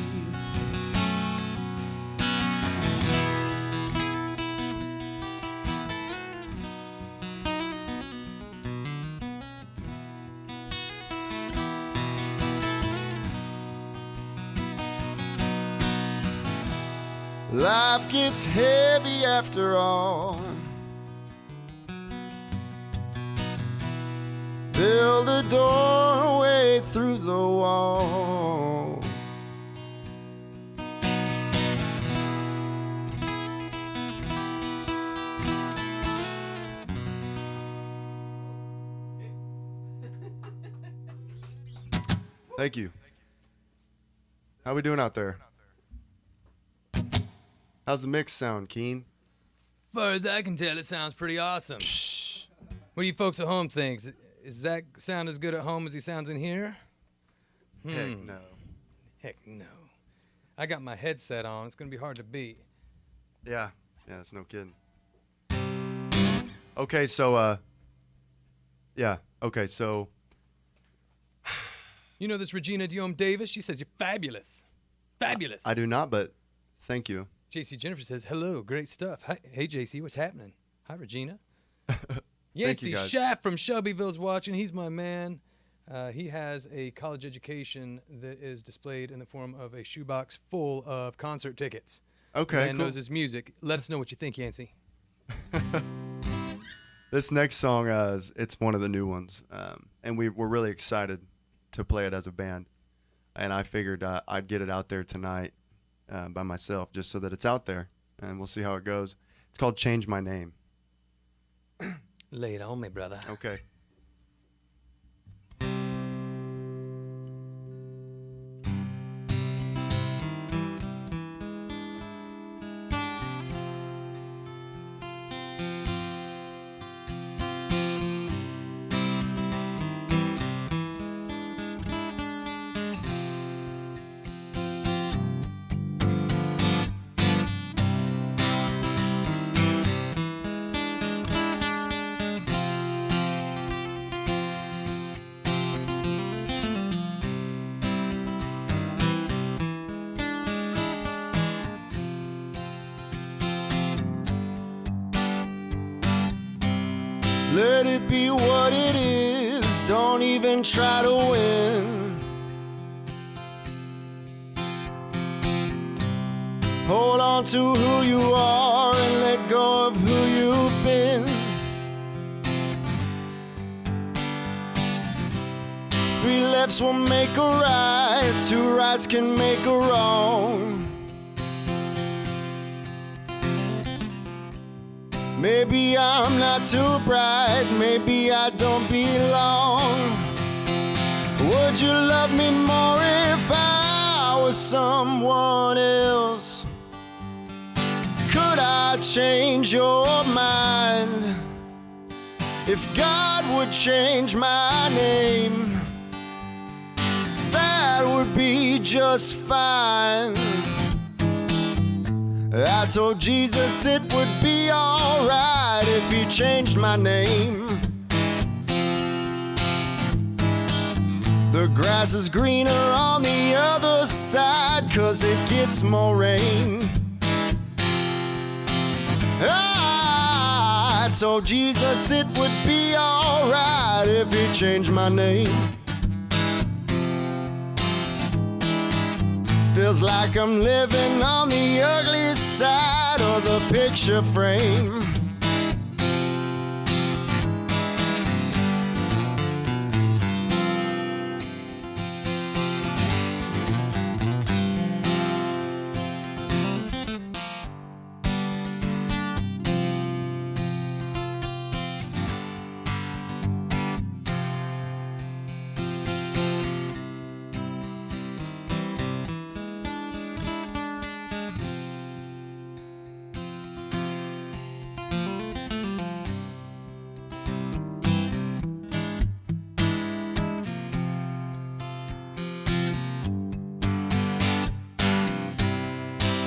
[SPEAKER 2] Life gets heavy after all. Build a doorway through the wall.
[SPEAKER 4] Thank you. How we doing out there? How's the mix sound, Keen?
[SPEAKER 1] Far as I can tell, it sounds pretty awesome. What do you folks at home think? Is Zach sound as good at home as he sounds in here?
[SPEAKER 4] Heck no.
[SPEAKER 1] Heck no. I got my headset on. It's going to be hard to beat.
[SPEAKER 4] Yeah, it's no kidding. Okay, so,
[SPEAKER 1] You know this Regina Diome Davis? She says you're fabulous. Fabulous.
[SPEAKER 4] I do not, but thank you.
[SPEAKER 1] JC Jennifer says, hello, great stuff. Hi, hey, JC, what's happening? Hi, Regina.
[SPEAKER 4] Thank
[SPEAKER 1] Yancey
[SPEAKER 4] you, guys.
[SPEAKER 1] Schaff from Shelbyville's watching. He's my man. He has a college education that is displayed in the form of a shoebox full of concert tickets.
[SPEAKER 4] Okay,
[SPEAKER 1] Man
[SPEAKER 4] cool.
[SPEAKER 1] knows his music. Let us know what you think, Yancey.
[SPEAKER 4] This next song, it's one of the new ones, and we're really excited to play it as a band. And I figured I'd get it out there tonight by myself, just so that it's out there, and we'll see how it goes. It's called Change My Name.
[SPEAKER 1] Lay it on me, brother.
[SPEAKER 4] Okay. Let it be what it is, don't even try to win. Hold on to who you are and let go of who you've been. Three lefts will make a right, two rights can make a wrong. Maybe I'm not too bright, maybe I don't belong. Would you love me more if I was someone else? Could I change your mind? If God would change my name, that would be just fine. I told Jesus it would be alright if he changed my name. The grass is greener on the other side, 'cause it gets more rain. I told Jesus it would be alright if he changed my name. Feels like I'm living on the ugly side of the picture frame.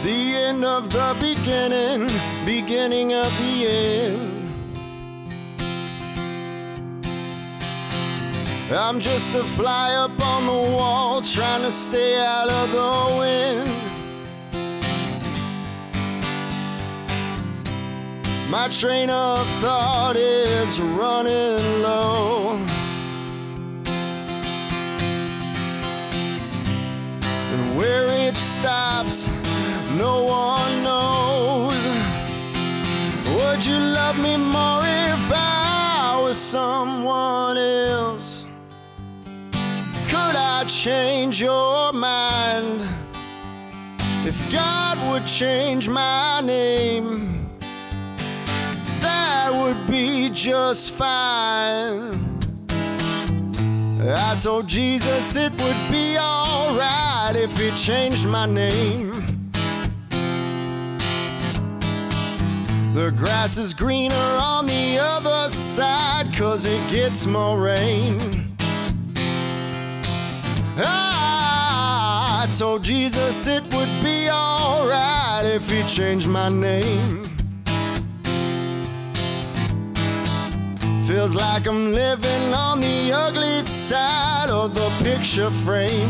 [SPEAKER 4] The end of the beginning, beginning of the end. I'm just a fly up on the wall, trying to stay out of the wind. My train of thought is running low, and where it stops, no one knows. Would you love me more if I was someone else? Could I change your mind? If God would change my name, that would be just fine. I told Jesus it would be alright if he changed my name. The grass is greener on the other side 'cause it gets more rain. I told Jesus it would be alright if he changed my name. Feels like I'm living on the ugly side of the picture frame.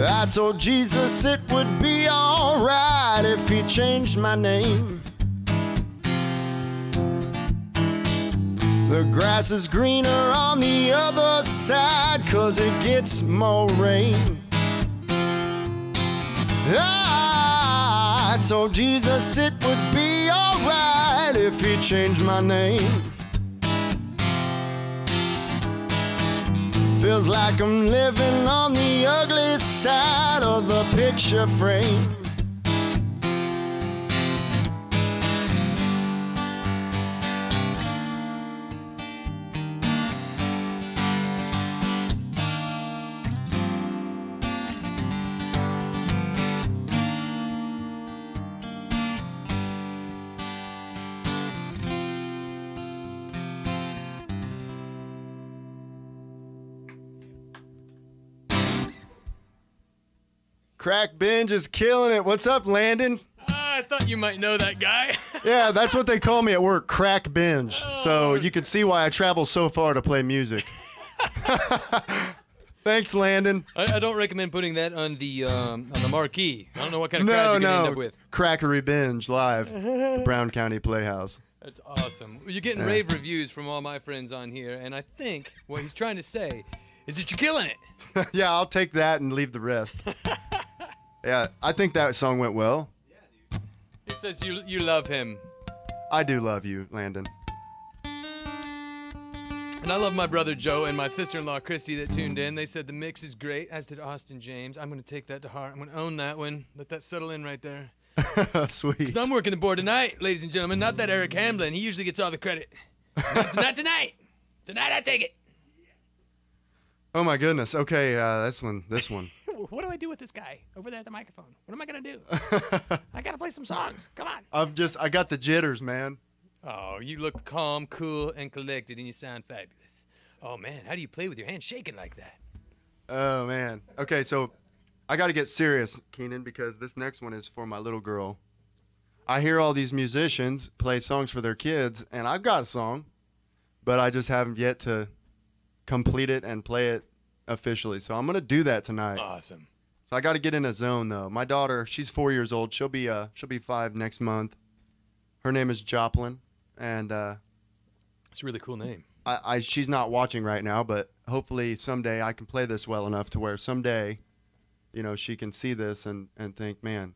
[SPEAKER 4] I told Jesus it would be alright if he changed my name. The grass is greener on the other side 'cause it gets more rain. I told Jesus it would be alright if he changed my name. Feels like I'm living on the ugly side of the picture frame. Crack Binge is killing it. What's up, Landon?
[SPEAKER 1] I thought you might know that guy.
[SPEAKER 4] Yeah, that's what they call me at work, Crack Binge. So you can see why I travel so far to play music. Thanks, Landon.
[SPEAKER 1] I don't recommend putting that on the marquee. I don't know what kind of crowd you're gonna end up with.
[SPEAKER 4] Crackery Binge live, the Brown County Playhouse.
[SPEAKER 1] That's awesome. You're getting rave reviews from all my friends on here, and I think what he's trying to say is that you're killing it.
[SPEAKER 4] Yeah, I'll take that and leave the rest. Yeah, I think that song went well.
[SPEAKER 1] He says you love him.
[SPEAKER 4] I do love you, Landon.
[SPEAKER 1] And I love my brother Joe and my sister-in-law Christy that tuned in. They said the mix is great, as did Austin James. I'm going to take that to heart. I'm going to own that one. Let that settle in right there.
[SPEAKER 4] Sweet.
[SPEAKER 1] Because I'm working the board tonight, ladies and gentlemen. Not that Eric Hamblin. He usually gets all the credit. Not tonight. Tonight I take it.
[SPEAKER 4] Oh my goodness. Okay, this one.
[SPEAKER 1] What do I do with this guy over there at the microphone? What am I going to do? I got to play some songs. Come on.
[SPEAKER 4] I got the jitters, man.
[SPEAKER 1] Oh, you look calm, cool, and collected, and you sound fabulous. Oh, man, how do you play with your hands shaking like that?
[SPEAKER 4] Oh man. Okay, so I got to get serious, Kenan, because this next one is for my little girl. I hear all these musicians play songs for their kids, and I've got a song, but I just haven't yet to complete it and play it officially. So I'm gonna do that tonight.
[SPEAKER 1] Awesome.
[SPEAKER 4] So I got to get in a zone though. My daughter, she's 4 years old. She'll be 5 next month. Her name is Joplin, and
[SPEAKER 1] It's a really cool name.
[SPEAKER 4] she's not watching right now, but hopefully someday I can play this well enough to where someday, she can see this and think, man,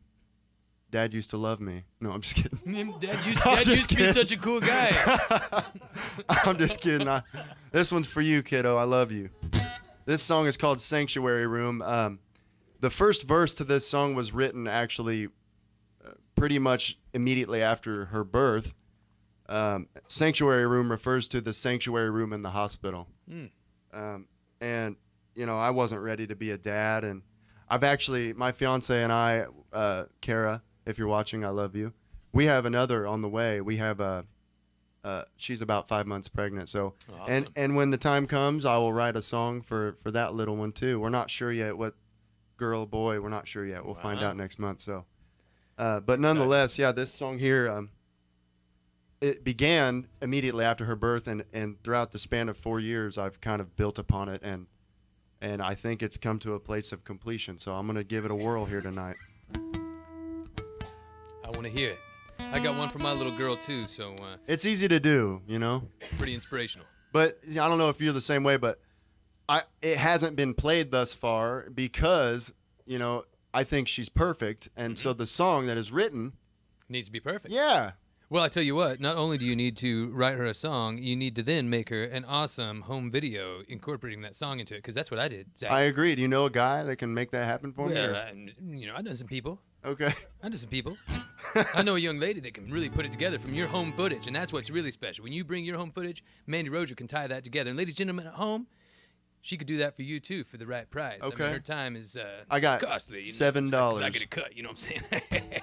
[SPEAKER 4] Dad used to love me. No, I'm just kidding.
[SPEAKER 1] Dad used to be such a cool guy.
[SPEAKER 4] I'm just kidding. This one's for you, kiddo. I love you. This song is called Sanctuary Room. The first verse to this song was written actually pretty much immediately after her birth. Sanctuary Room refers to the sanctuary room in the hospital. And, I wasn't ready to be a dad. And my fiance and I, Kara, if you're watching, I love you. We have another on the way. We have she's about 5 months pregnant. So,
[SPEAKER 1] awesome.
[SPEAKER 4] and when the time comes, I will write a song for that little one too. We're not sure yet what girl, boy. We're not sure yet. We'll find out next month. So, but nonetheless, yeah, this song here, it began immediately after her birth, and throughout the span of 4 years, I've kind of built upon it, and I think it's come to a place of completion. So I'm gonna give it a whirl here tonight.
[SPEAKER 1] I want to hear it. I got one for my little girl too, so
[SPEAKER 4] It's easy to do,
[SPEAKER 1] pretty inspirational.
[SPEAKER 4] But I don't know if you're the same way, but it hasn't been played thus far because, I think she's perfect. And so the song that is written
[SPEAKER 1] Needs to be perfect.
[SPEAKER 4] Yeah.
[SPEAKER 1] Well, I tell you what, not only do you need to write her a song, you need to then make her an awesome home video incorporating that song into it, because that's what I did, Zach.
[SPEAKER 4] I agree. Do you know a guy that can make that happen for me?
[SPEAKER 1] Well,
[SPEAKER 4] or-
[SPEAKER 1] I know some people.
[SPEAKER 4] Okay.
[SPEAKER 1] I know some people. I know a young lady that can really put it together from your home footage, and that's what's really special. When you bring your home footage, Mandi Rogier can tie that together. And ladies and gentlemen at home, she could do that for you, too, for the right price.
[SPEAKER 4] Okay.
[SPEAKER 1] I mean, her time is
[SPEAKER 4] I got
[SPEAKER 1] costly.
[SPEAKER 4] $7.
[SPEAKER 1] 'Cause I get a cut, you know what I'm saying?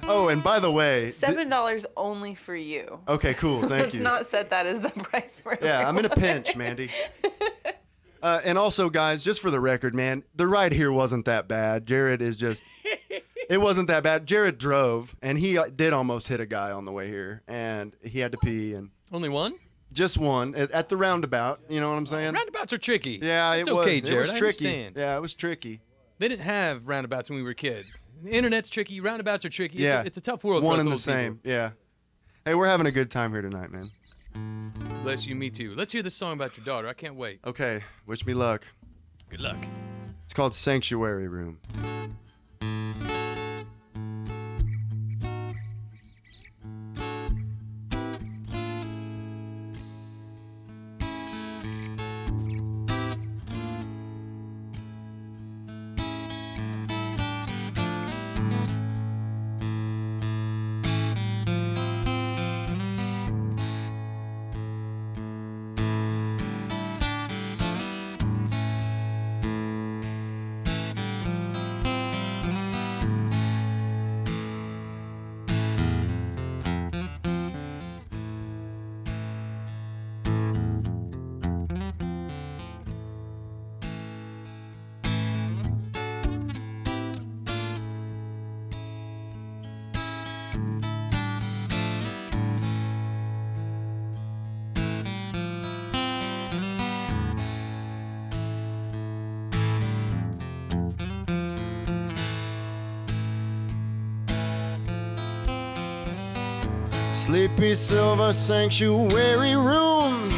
[SPEAKER 4] Oh, and by the way.
[SPEAKER 3] $7 only for you.
[SPEAKER 4] Okay, cool. Thank
[SPEAKER 3] Let's
[SPEAKER 4] you.
[SPEAKER 3] not set that as the price for everyone.
[SPEAKER 4] Yeah, I'm in a pinch, Mandi. And also, guys, just for the record, man, the ride here wasn't that bad. Jared is just, it wasn't that bad. Jared drove, and he did almost hit a guy on the way here, and he had to pee, and
[SPEAKER 1] Only one?
[SPEAKER 4] just one at the roundabout. You know what I'm saying?
[SPEAKER 1] Roundabouts are tricky.
[SPEAKER 4] Yeah,
[SPEAKER 1] it's
[SPEAKER 4] it was.
[SPEAKER 1] okay,
[SPEAKER 4] It
[SPEAKER 1] Jared.
[SPEAKER 4] was
[SPEAKER 1] I
[SPEAKER 4] tricky.
[SPEAKER 1] understand.
[SPEAKER 4] Yeah, it was tricky.
[SPEAKER 1] They didn't have roundabouts when we were kids. The internet's tricky. Roundabouts are tricky.
[SPEAKER 4] Yeah,
[SPEAKER 1] It's a tough world
[SPEAKER 4] One
[SPEAKER 1] for us
[SPEAKER 4] and the
[SPEAKER 1] old
[SPEAKER 4] same.
[SPEAKER 1] people.
[SPEAKER 4] Yeah. Hey, we're having a good time here tonight, man.
[SPEAKER 1] Bless you, me too. Let's hear this song about your daughter. I can't wait.
[SPEAKER 4] Okay, wish me luck.
[SPEAKER 1] Good luck.
[SPEAKER 4] It's called Sanctuary Room. Sleepy silver sanctuary room.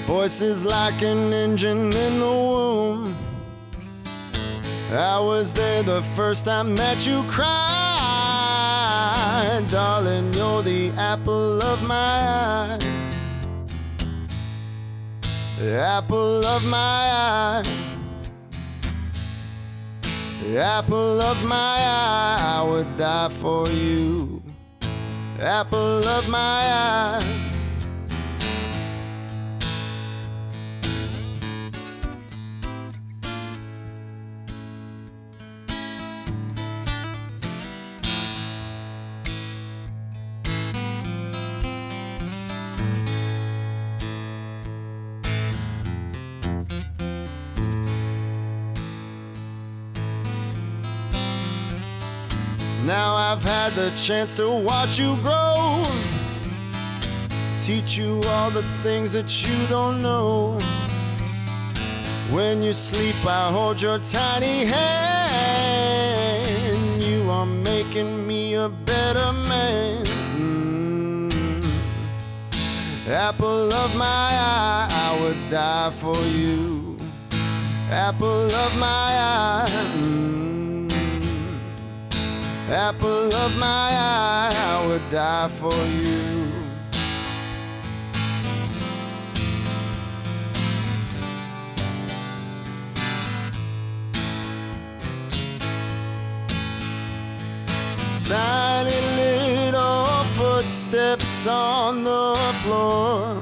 [SPEAKER 4] Voices like an engine in the womb. I was there the first time that you cried. Darling, you're the apple of my eye. The apple of my eye. The apple of my eye. I would die for you. Apple of my eye. Now I've had the chance to watch you grow, teach you all the things that you don't know. When you sleep, I hold your tiny hand. You are making me a better man. Apple of my eye, I would die for you. Apple of my eye. Apple of my eye, I would die for you. Tiny little footsteps on the floor.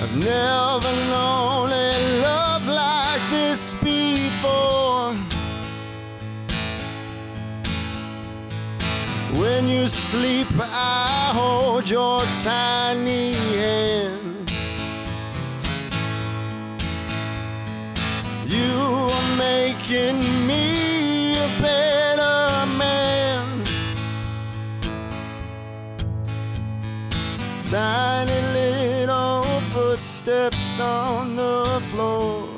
[SPEAKER 4] I've never known a love like this before. When you sleep, I hold your tiny hand. You are making me a better man. Tiny little footsteps on the floor.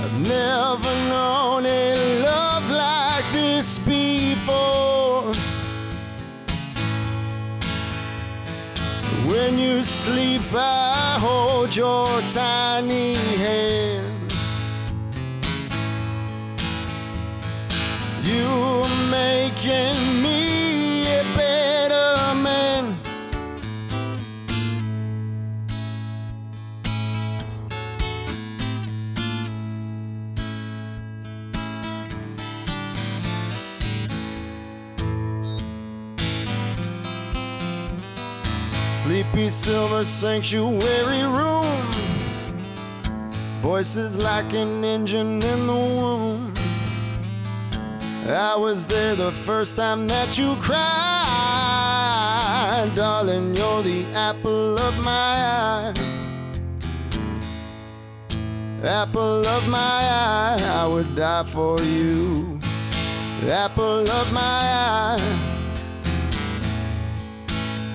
[SPEAKER 4] I've never known a love like this before. When you sleep, I hold your tiny hand. making me a better man. Sleepy silver sanctuary room, voices like an engine in the womb. I was there the first time that you cried. Darling, you're the apple of my eye. Apple of my eye, I would die for you. Apple of my eye.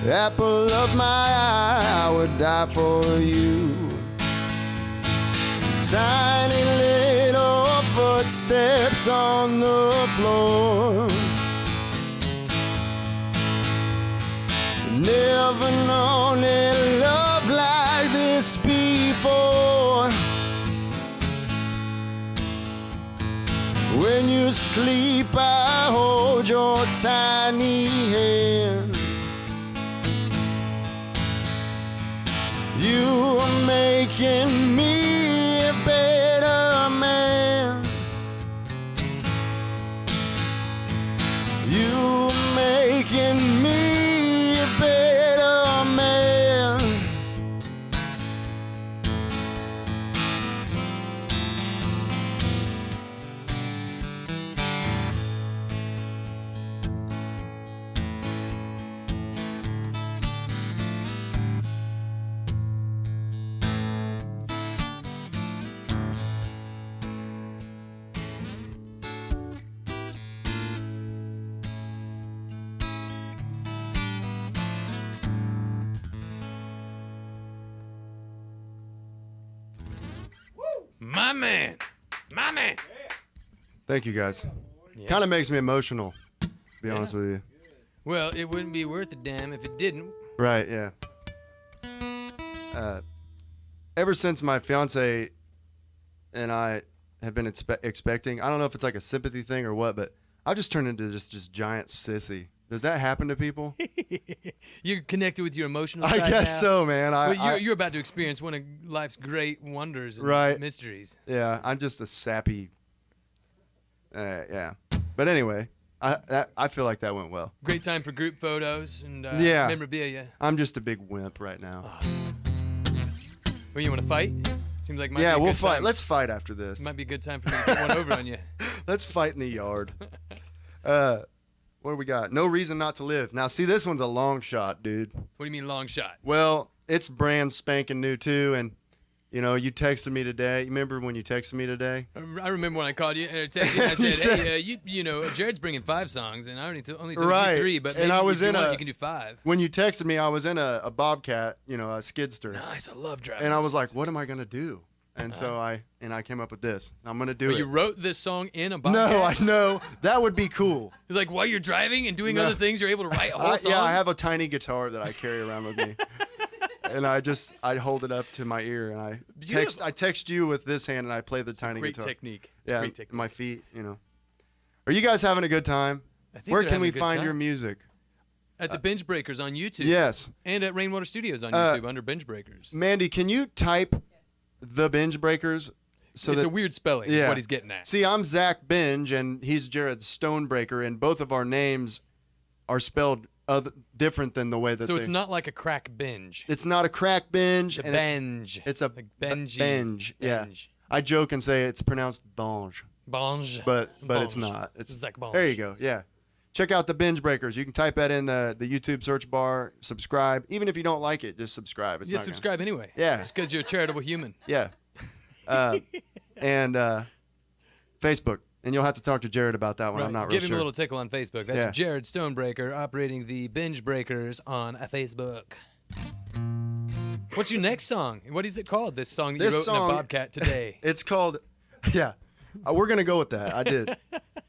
[SPEAKER 4] Apple of my eye, I would die for you. Tiny little footsteps on the floor. Never known a love like this before. When you sleep, I hold your tiny hand. You're making me a better man. You're making me a better man.
[SPEAKER 1] My man. My man.
[SPEAKER 4] Thank you, guys. Kind of makes me emotional, to be honest with you.
[SPEAKER 1] Well, it wouldn't be worth a damn if it didn't.
[SPEAKER 4] Right, yeah. Ever since my fiance and I have been expecting, I don't know if it's like a sympathy thing or what, but I've just turned into just giant sissy. Does that happen to people?
[SPEAKER 1] You're connected with your emotional
[SPEAKER 4] I
[SPEAKER 1] side
[SPEAKER 4] guess
[SPEAKER 1] now?
[SPEAKER 4] so, man.
[SPEAKER 1] Well, you're about to experience one of life's great wonders and
[SPEAKER 4] Right.
[SPEAKER 1] mysteries.
[SPEAKER 4] Yeah, I'm just a sappy. Yeah, but anyway, I feel like that went well.
[SPEAKER 1] Great time for group photos and
[SPEAKER 4] Yeah.
[SPEAKER 1] memorabilia.
[SPEAKER 4] I'm just a big wimp right now.
[SPEAKER 1] Awesome. Well, you want to fight? Seems like might
[SPEAKER 4] Yeah,
[SPEAKER 1] be a
[SPEAKER 4] we'll
[SPEAKER 1] good
[SPEAKER 4] fight.
[SPEAKER 1] time.
[SPEAKER 4] Let's fight after this.
[SPEAKER 1] Might be a good time for me to get one over on you.
[SPEAKER 4] Let's fight in the yard. What do we got? No Reason Not to Live. Now, see, this one's a long shot, dude.
[SPEAKER 1] What do you mean long shot?
[SPEAKER 4] Well, it's brand spanking new, too, and, you know, you texted me today. You remember when you texted me today?
[SPEAKER 1] I remember when I called you, texted you, and I
[SPEAKER 4] You
[SPEAKER 1] said,
[SPEAKER 4] said-
[SPEAKER 1] "Hey, you know, Jared's bringing 5 songs, and I only told
[SPEAKER 4] Right.
[SPEAKER 1] you 3, but
[SPEAKER 4] And
[SPEAKER 1] maybe
[SPEAKER 4] I was
[SPEAKER 1] if you
[SPEAKER 4] in
[SPEAKER 1] want,
[SPEAKER 4] a-
[SPEAKER 1] you can do 5."
[SPEAKER 4] When you texted me, I was in a Bobcat, you know, a skidster.
[SPEAKER 1] Nice, I love driving.
[SPEAKER 4] And I was like, what am I going to do? And so I came up with this. I'm going to do
[SPEAKER 1] But
[SPEAKER 4] it.
[SPEAKER 1] you wrote this song in a Bobcat?
[SPEAKER 4] No, I know. That would be cool.
[SPEAKER 1] It's like while you're driving and doing
[SPEAKER 4] No.
[SPEAKER 1] other things, you're able to write a whole song?
[SPEAKER 4] Yeah, I have a tiny guitar that I carry around with me. And I hold it up to my ear and I text you with this hand and I play the tiny
[SPEAKER 1] Great
[SPEAKER 4] guitar.
[SPEAKER 1] technique. It's
[SPEAKER 4] Yeah,
[SPEAKER 1] great technique.
[SPEAKER 4] my feet, you know. Are you guys having a good time?
[SPEAKER 1] I think
[SPEAKER 4] Where
[SPEAKER 1] they're
[SPEAKER 4] can
[SPEAKER 1] having
[SPEAKER 4] we
[SPEAKER 1] a good
[SPEAKER 4] find
[SPEAKER 1] time.
[SPEAKER 4] your music?
[SPEAKER 1] At the Binge Breakers on YouTube.
[SPEAKER 4] Yes.
[SPEAKER 1] And at Rainwater Studios on YouTube under Binge Breakers.
[SPEAKER 4] Mandy, can you type the Binge Breakers? So
[SPEAKER 1] It's
[SPEAKER 4] that,
[SPEAKER 1] a weird spelling, is what he's getting at.
[SPEAKER 4] See, I'm Zach Benge and he's Jared Stonebraker, and both of our names are spelled different than the way that
[SPEAKER 1] So it's not like a crack binge.
[SPEAKER 4] It's not a crack binge.
[SPEAKER 1] It's a
[SPEAKER 4] and
[SPEAKER 1] benge.
[SPEAKER 4] It's a
[SPEAKER 1] like Benji.
[SPEAKER 4] Benge. Yeah.
[SPEAKER 1] Benge.
[SPEAKER 4] I joke and say it's pronounced Benge,
[SPEAKER 1] Bonge.
[SPEAKER 4] but it's
[SPEAKER 1] Bonge.
[SPEAKER 4] not. It's
[SPEAKER 1] Zach Bonge.
[SPEAKER 4] There you go. Yeah. Check out the Binge Breakers. You can type that in the YouTube search bar. Subscribe. Even if you don't like it, just subscribe. It's
[SPEAKER 1] Yeah,
[SPEAKER 4] not gonna-
[SPEAKER 1] subscribe anyway.
[SPEAKER 4] Yeah.
[SPEAKER 1] Just because you're a charitable human.
[SPEAKER 4] Yeah. And Facebook. And you'll have to talk to Jared about that one. I'm not
[SPEAKER 1] Give
[SPEAKER 4] real
[SPEAKER 1] him
[SPEAKER 4] sure.
[SPEAKER 1] a little tickle on Facebook. That's
[SPEAKER 4] Yeah.
[SPEAKER 1] Jared Stonebraker operating the Binge Breakers on Facebook. What's your next song? What is it called? This song that
[SPEAKER 4] This
[SPEAKER 1] you wrote
[SPEAKER 4] song-
[SPEAKER 1] in a Bobcat today.
[SPEAKER 4] It's called, yeah, we're going to go with that. I did.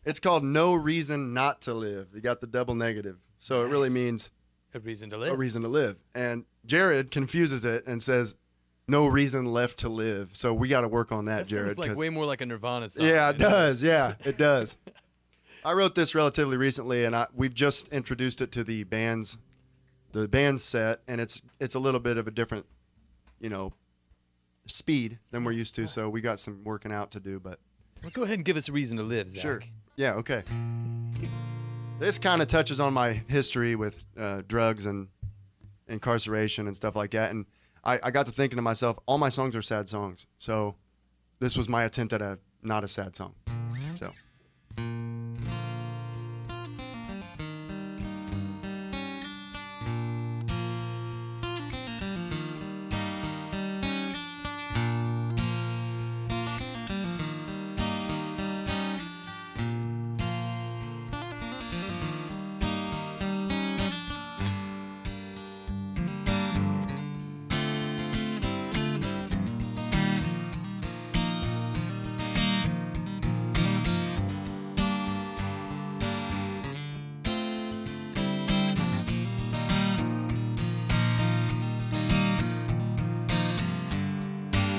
[SPEAKER 4] It's called No Reason Not to Live. You got the double negative. So it really
[SPEAKER 1] Nice.
[SPEAKER 4] means
[SPEAKER 1] A reason to live.
[SPEAKER 4] a reason to live. And Jared confuses it and says, no reason left to live. So we got to work on that,
[SPEAKER 1] That
[SPEAKER 4] Jared.
[SPEAKER 1] sounds like
[SPEAKER 4] 'cause-
[SPEAKER 1] way more like a Nirvana song.
[SPEAKER 4] yeah, it does. Yeah, it does. I wrote this relatively recently, and we've just introduced it to the band set, and it's a little bit of a different, speed than we're used to. So we got some working out to do, but
[SPEAKER 1] Well, go ahead and give us a reason to live, Zach.
[SPEAKER 4] sure, yeah, okay. This kind of touches on my history with drugs and incarceration and stuff like that, and I got to thinking to myself, all my songs are sad songs, so this was my attempt at not a sad song. So.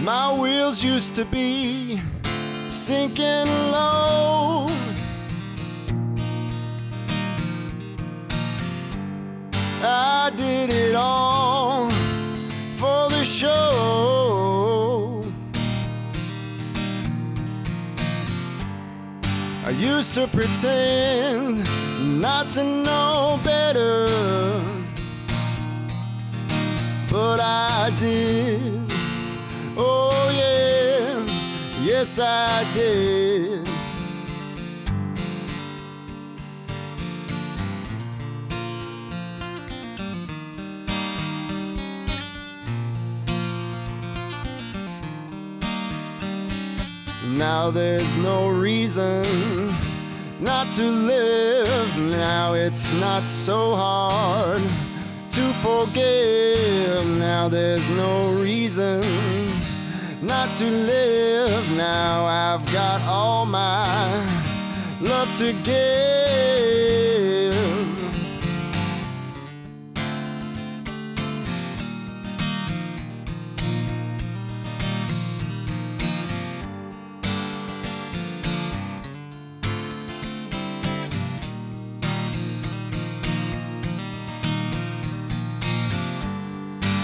[SPEAKER 4] My wheels used to be sinking low. I did it all for the show. I used to pretend not to know better, but I did. Oh yeah, yes I did. Now there's no reason not to live. Now it's not so hard to forgive. Now there's no reason not to live. Now I've got all my love to give.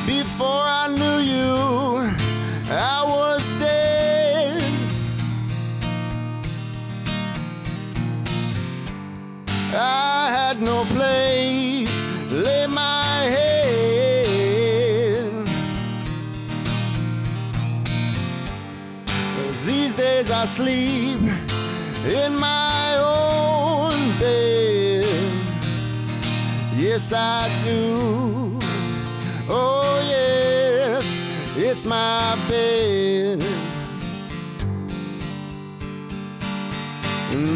[SPEAKER 4] Before I knew you, I was dead. I had no place to lay my head. These days I sleep in my own bed. Yes, I do. Oh yes, it's my bed.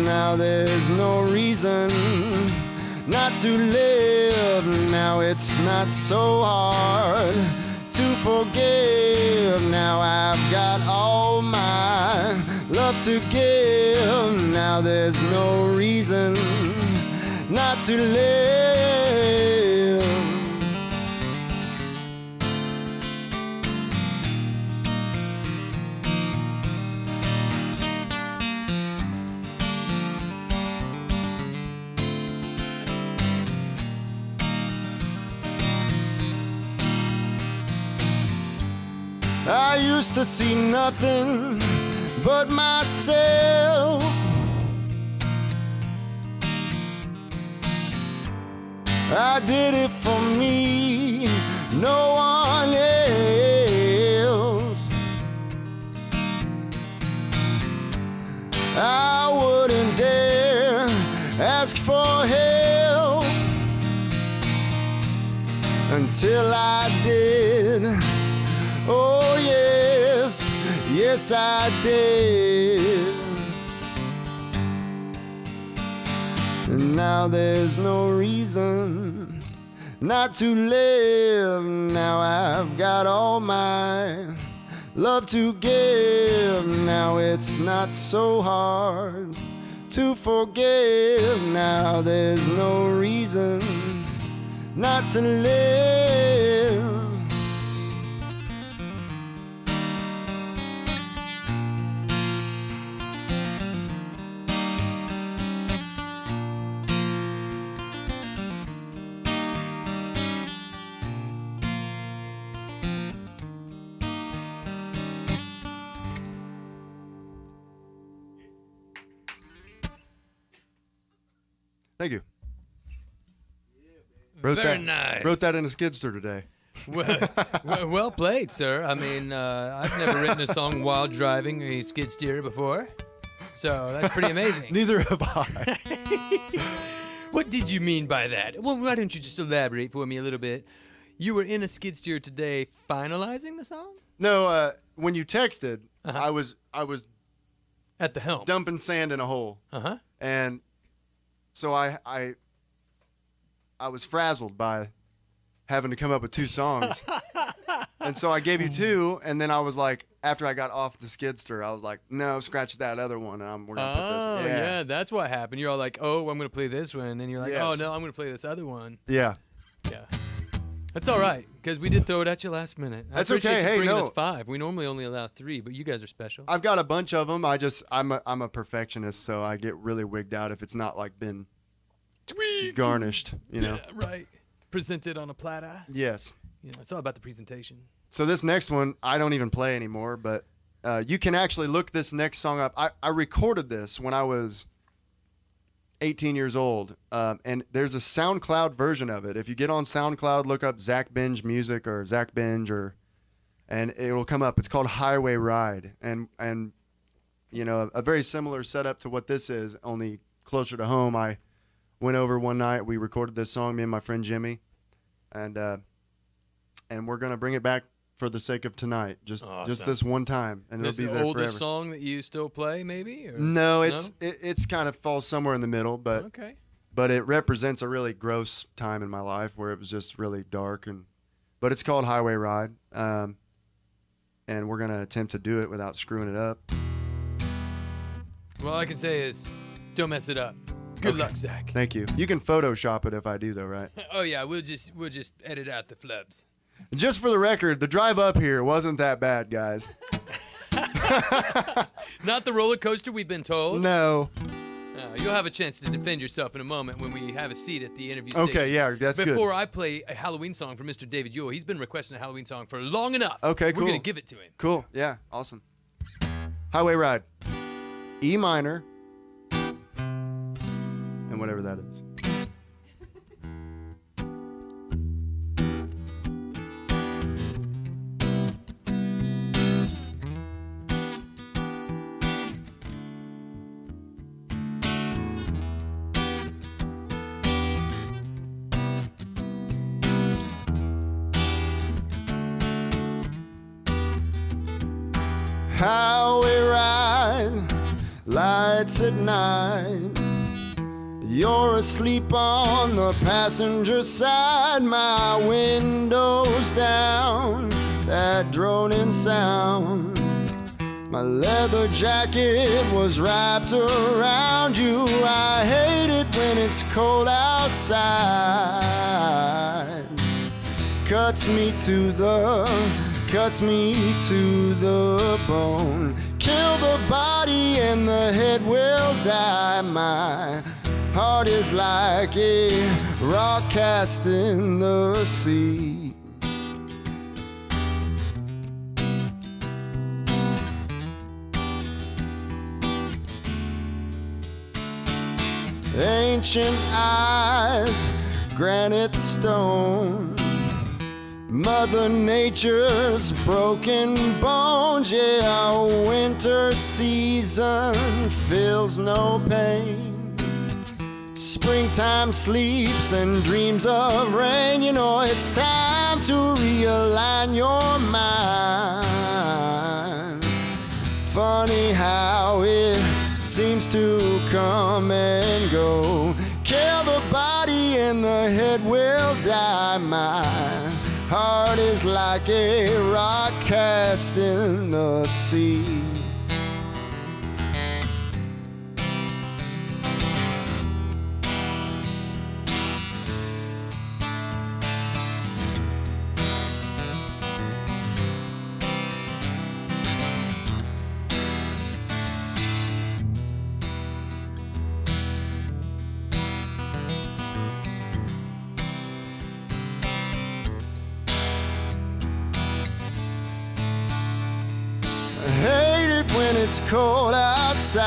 [SPEAKER 4] Now there's no reason not to live. Now it's not so hard to forgive. Now I've got all my love to give. Now there's no reason not to live. I used to see nothing but myself. I did it for me, no one else. I wouldn't dare ask for help until I did. Oh yes, yes I did. And now there's no reason not to live. Now I've got all my love to give. Now it's not so hard to forgive. Now there's no reason not to live. Thank you. Wrote
[SPEAKER 1] Very
[SPEAKER 4] that,
[SPEAKER 1] nice.
[SPEAKER 4] Wrote that in a skidster today.
[SPEAKER 1] Well played, sir. I mean, I've never written a song while driving a skid steer before, so that's pretty amazing.
[SPEAKER 4] Neither have I.
[SPEAKER 1] What did you mean by that? Well, why don't you just elaborate for me a little bit? You were in a skid steer today finalizing the song?
[SPEAKER 4] No, when you texted,
[SPEAKER 1] Uh-huh.
[SPEAKER 4] I was
[SPEAKER 1] At the helm.
[SPEAKER 4] dumping sand in a hole,
[SPEAKER 1] Uh-huh.
[SPEAKER 4] and so I was frazzled by having to come up with 2 songs. And so I gave you 2, and then I was like, after I got off the skidster, I was like, no, scratch that other one. We're gonna
[SPEAKER 1] Oh,
[SPEAKER 4] put this.
[SPEAKER 1] yeah, that's what happened. You're all like, oh, I'm going to play this one. And you're like, oh,
[SPEAKER 4] Yes.
[SPEAKER 1] no, I'm going to play this other one.
[SPEAKER 4] Yeah.
[SPEAKER 1] Yeah. That's all right, because we did throw it at you last minute.
[SPEAKER 4] That's
[SPEAKER 1] I appreciate
[SPEAKER 4] okay.
[SPEAKER 1] you
[SPEAKER 4] Hey,
[SPEAKER 1] bringing
[SPEAKER 4] no.
[SPEAKER 1] us 5. We normally only allow 3, but you guys are special.
[SPEAKER 4] I've got a bunch of them. I'm a perfectionist, so I get really wigged out if it's not like been garnished, you know.
[SPEAKER 1] Yeah, right. Presented on a platter.
[SPEAKER 4] Yes.
[SPEAKER 1] You know, it's all about the presentation.
[SPEAKER 4] So this next one, I don't even play anymore, but you can actually look this next song up. I recorded this when I was 18 years old, and there's a SoundCloud version of it. If you get on SoundCloud, look up Zach Binge Music or Zach Binge, and it will come up. It's called Highway Ride, and you know, a very similar setup to what this is, only closer to home. I went over one night. We recorded this song, me and my friend Jimmy, and we're gonna bring it back for the sake of tonight, just
[SPEAKER 1] Awesome.
[SPEAKER 4] this one time, and
[SPEAKER 1] This
[SPEAKER 4] it'll
[SPEAKER 1] is
[SPEAKER 4] be
[SPEAKER 1] the
[SPEAKER 4] there
[SPEAKER 1] oldest
[SPEAKER 4] forever.
[SPEAKER 1] song that you still play, maybe? Or?
[SPEAKER 4] No, it's kind of falls somewhere in the middle, but
[SPEAKER 1] Okay.
[SPEAKER 4] but it represents a really gross time in my life where it was just really dark, but it's called Highway Ride, and we're gonna attempt to do it without screwing it up.
[SPEAKER 1] Well, all I can say is, don't mess it up. Good luck, Zach.
[SPEAKER 4] Thank you. You can Photoshop it if I do, though, right?
[SPEAKER 1] Oh yeah, we'll just edit out the flubs.
[SPEAKER 4] Just for the record, the drive up here wasn't that bad, guys.
[SPEAKER 1] Not the roller coaster we've been told.
[SPEAKER 4] No.
[SPEAKER 1] You'll have a chance to defend yourself in a moment when we have a seat at the interview station.
[SPEAKER 4] Okay, yeah, that's good.
[SPEAKER 1] Before I play a Halloween song for Mr. David Ewell, he's been requesting a Halloween song for long enough.
[SPEAKER 4] Okay, cool.
[SPEAKER 1] We're gonna give it to him.
[SPEAKER 4] Cool. Yeah, awesome. Highway Ride. E minor. And whatever that is. Highway ride, lights at night. You're asleep on the passenger side, my windows down, that droning sound. My leather jacket was wrapped around you. I hate it when it's cold outside. Cuts me to the bone. Kill the body and the head will die. My heart is like a rock cast in the sea. Ancient eyes, granite stone, Mother Nature's broken bones. Yeah, winter season feels no pain. Springtime sleeps and dreams of rain. You know it's time to realign your mind. Funny how it seems to come and go. Kill the body and the head will die. My heart is like a rock cast in the sea. When it's cold outside,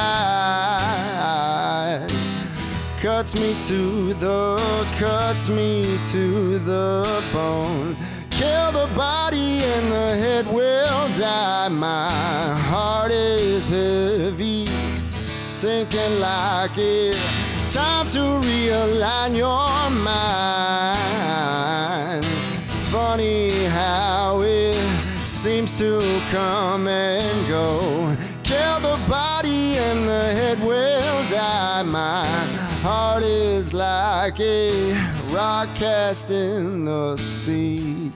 [SPEAKER 4] cuts me to the bone. Kill the body and the head will die. My heart is heavy, sinking like it. Time to realign your mind. Funny how it seems to come and go. Kill the body and the head will die. My heart is like a rock cast in the sea.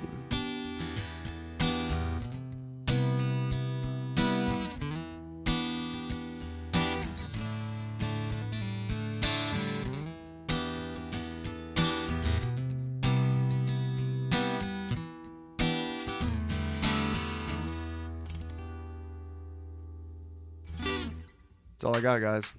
[SPEAKER 4] That's all I got, guys.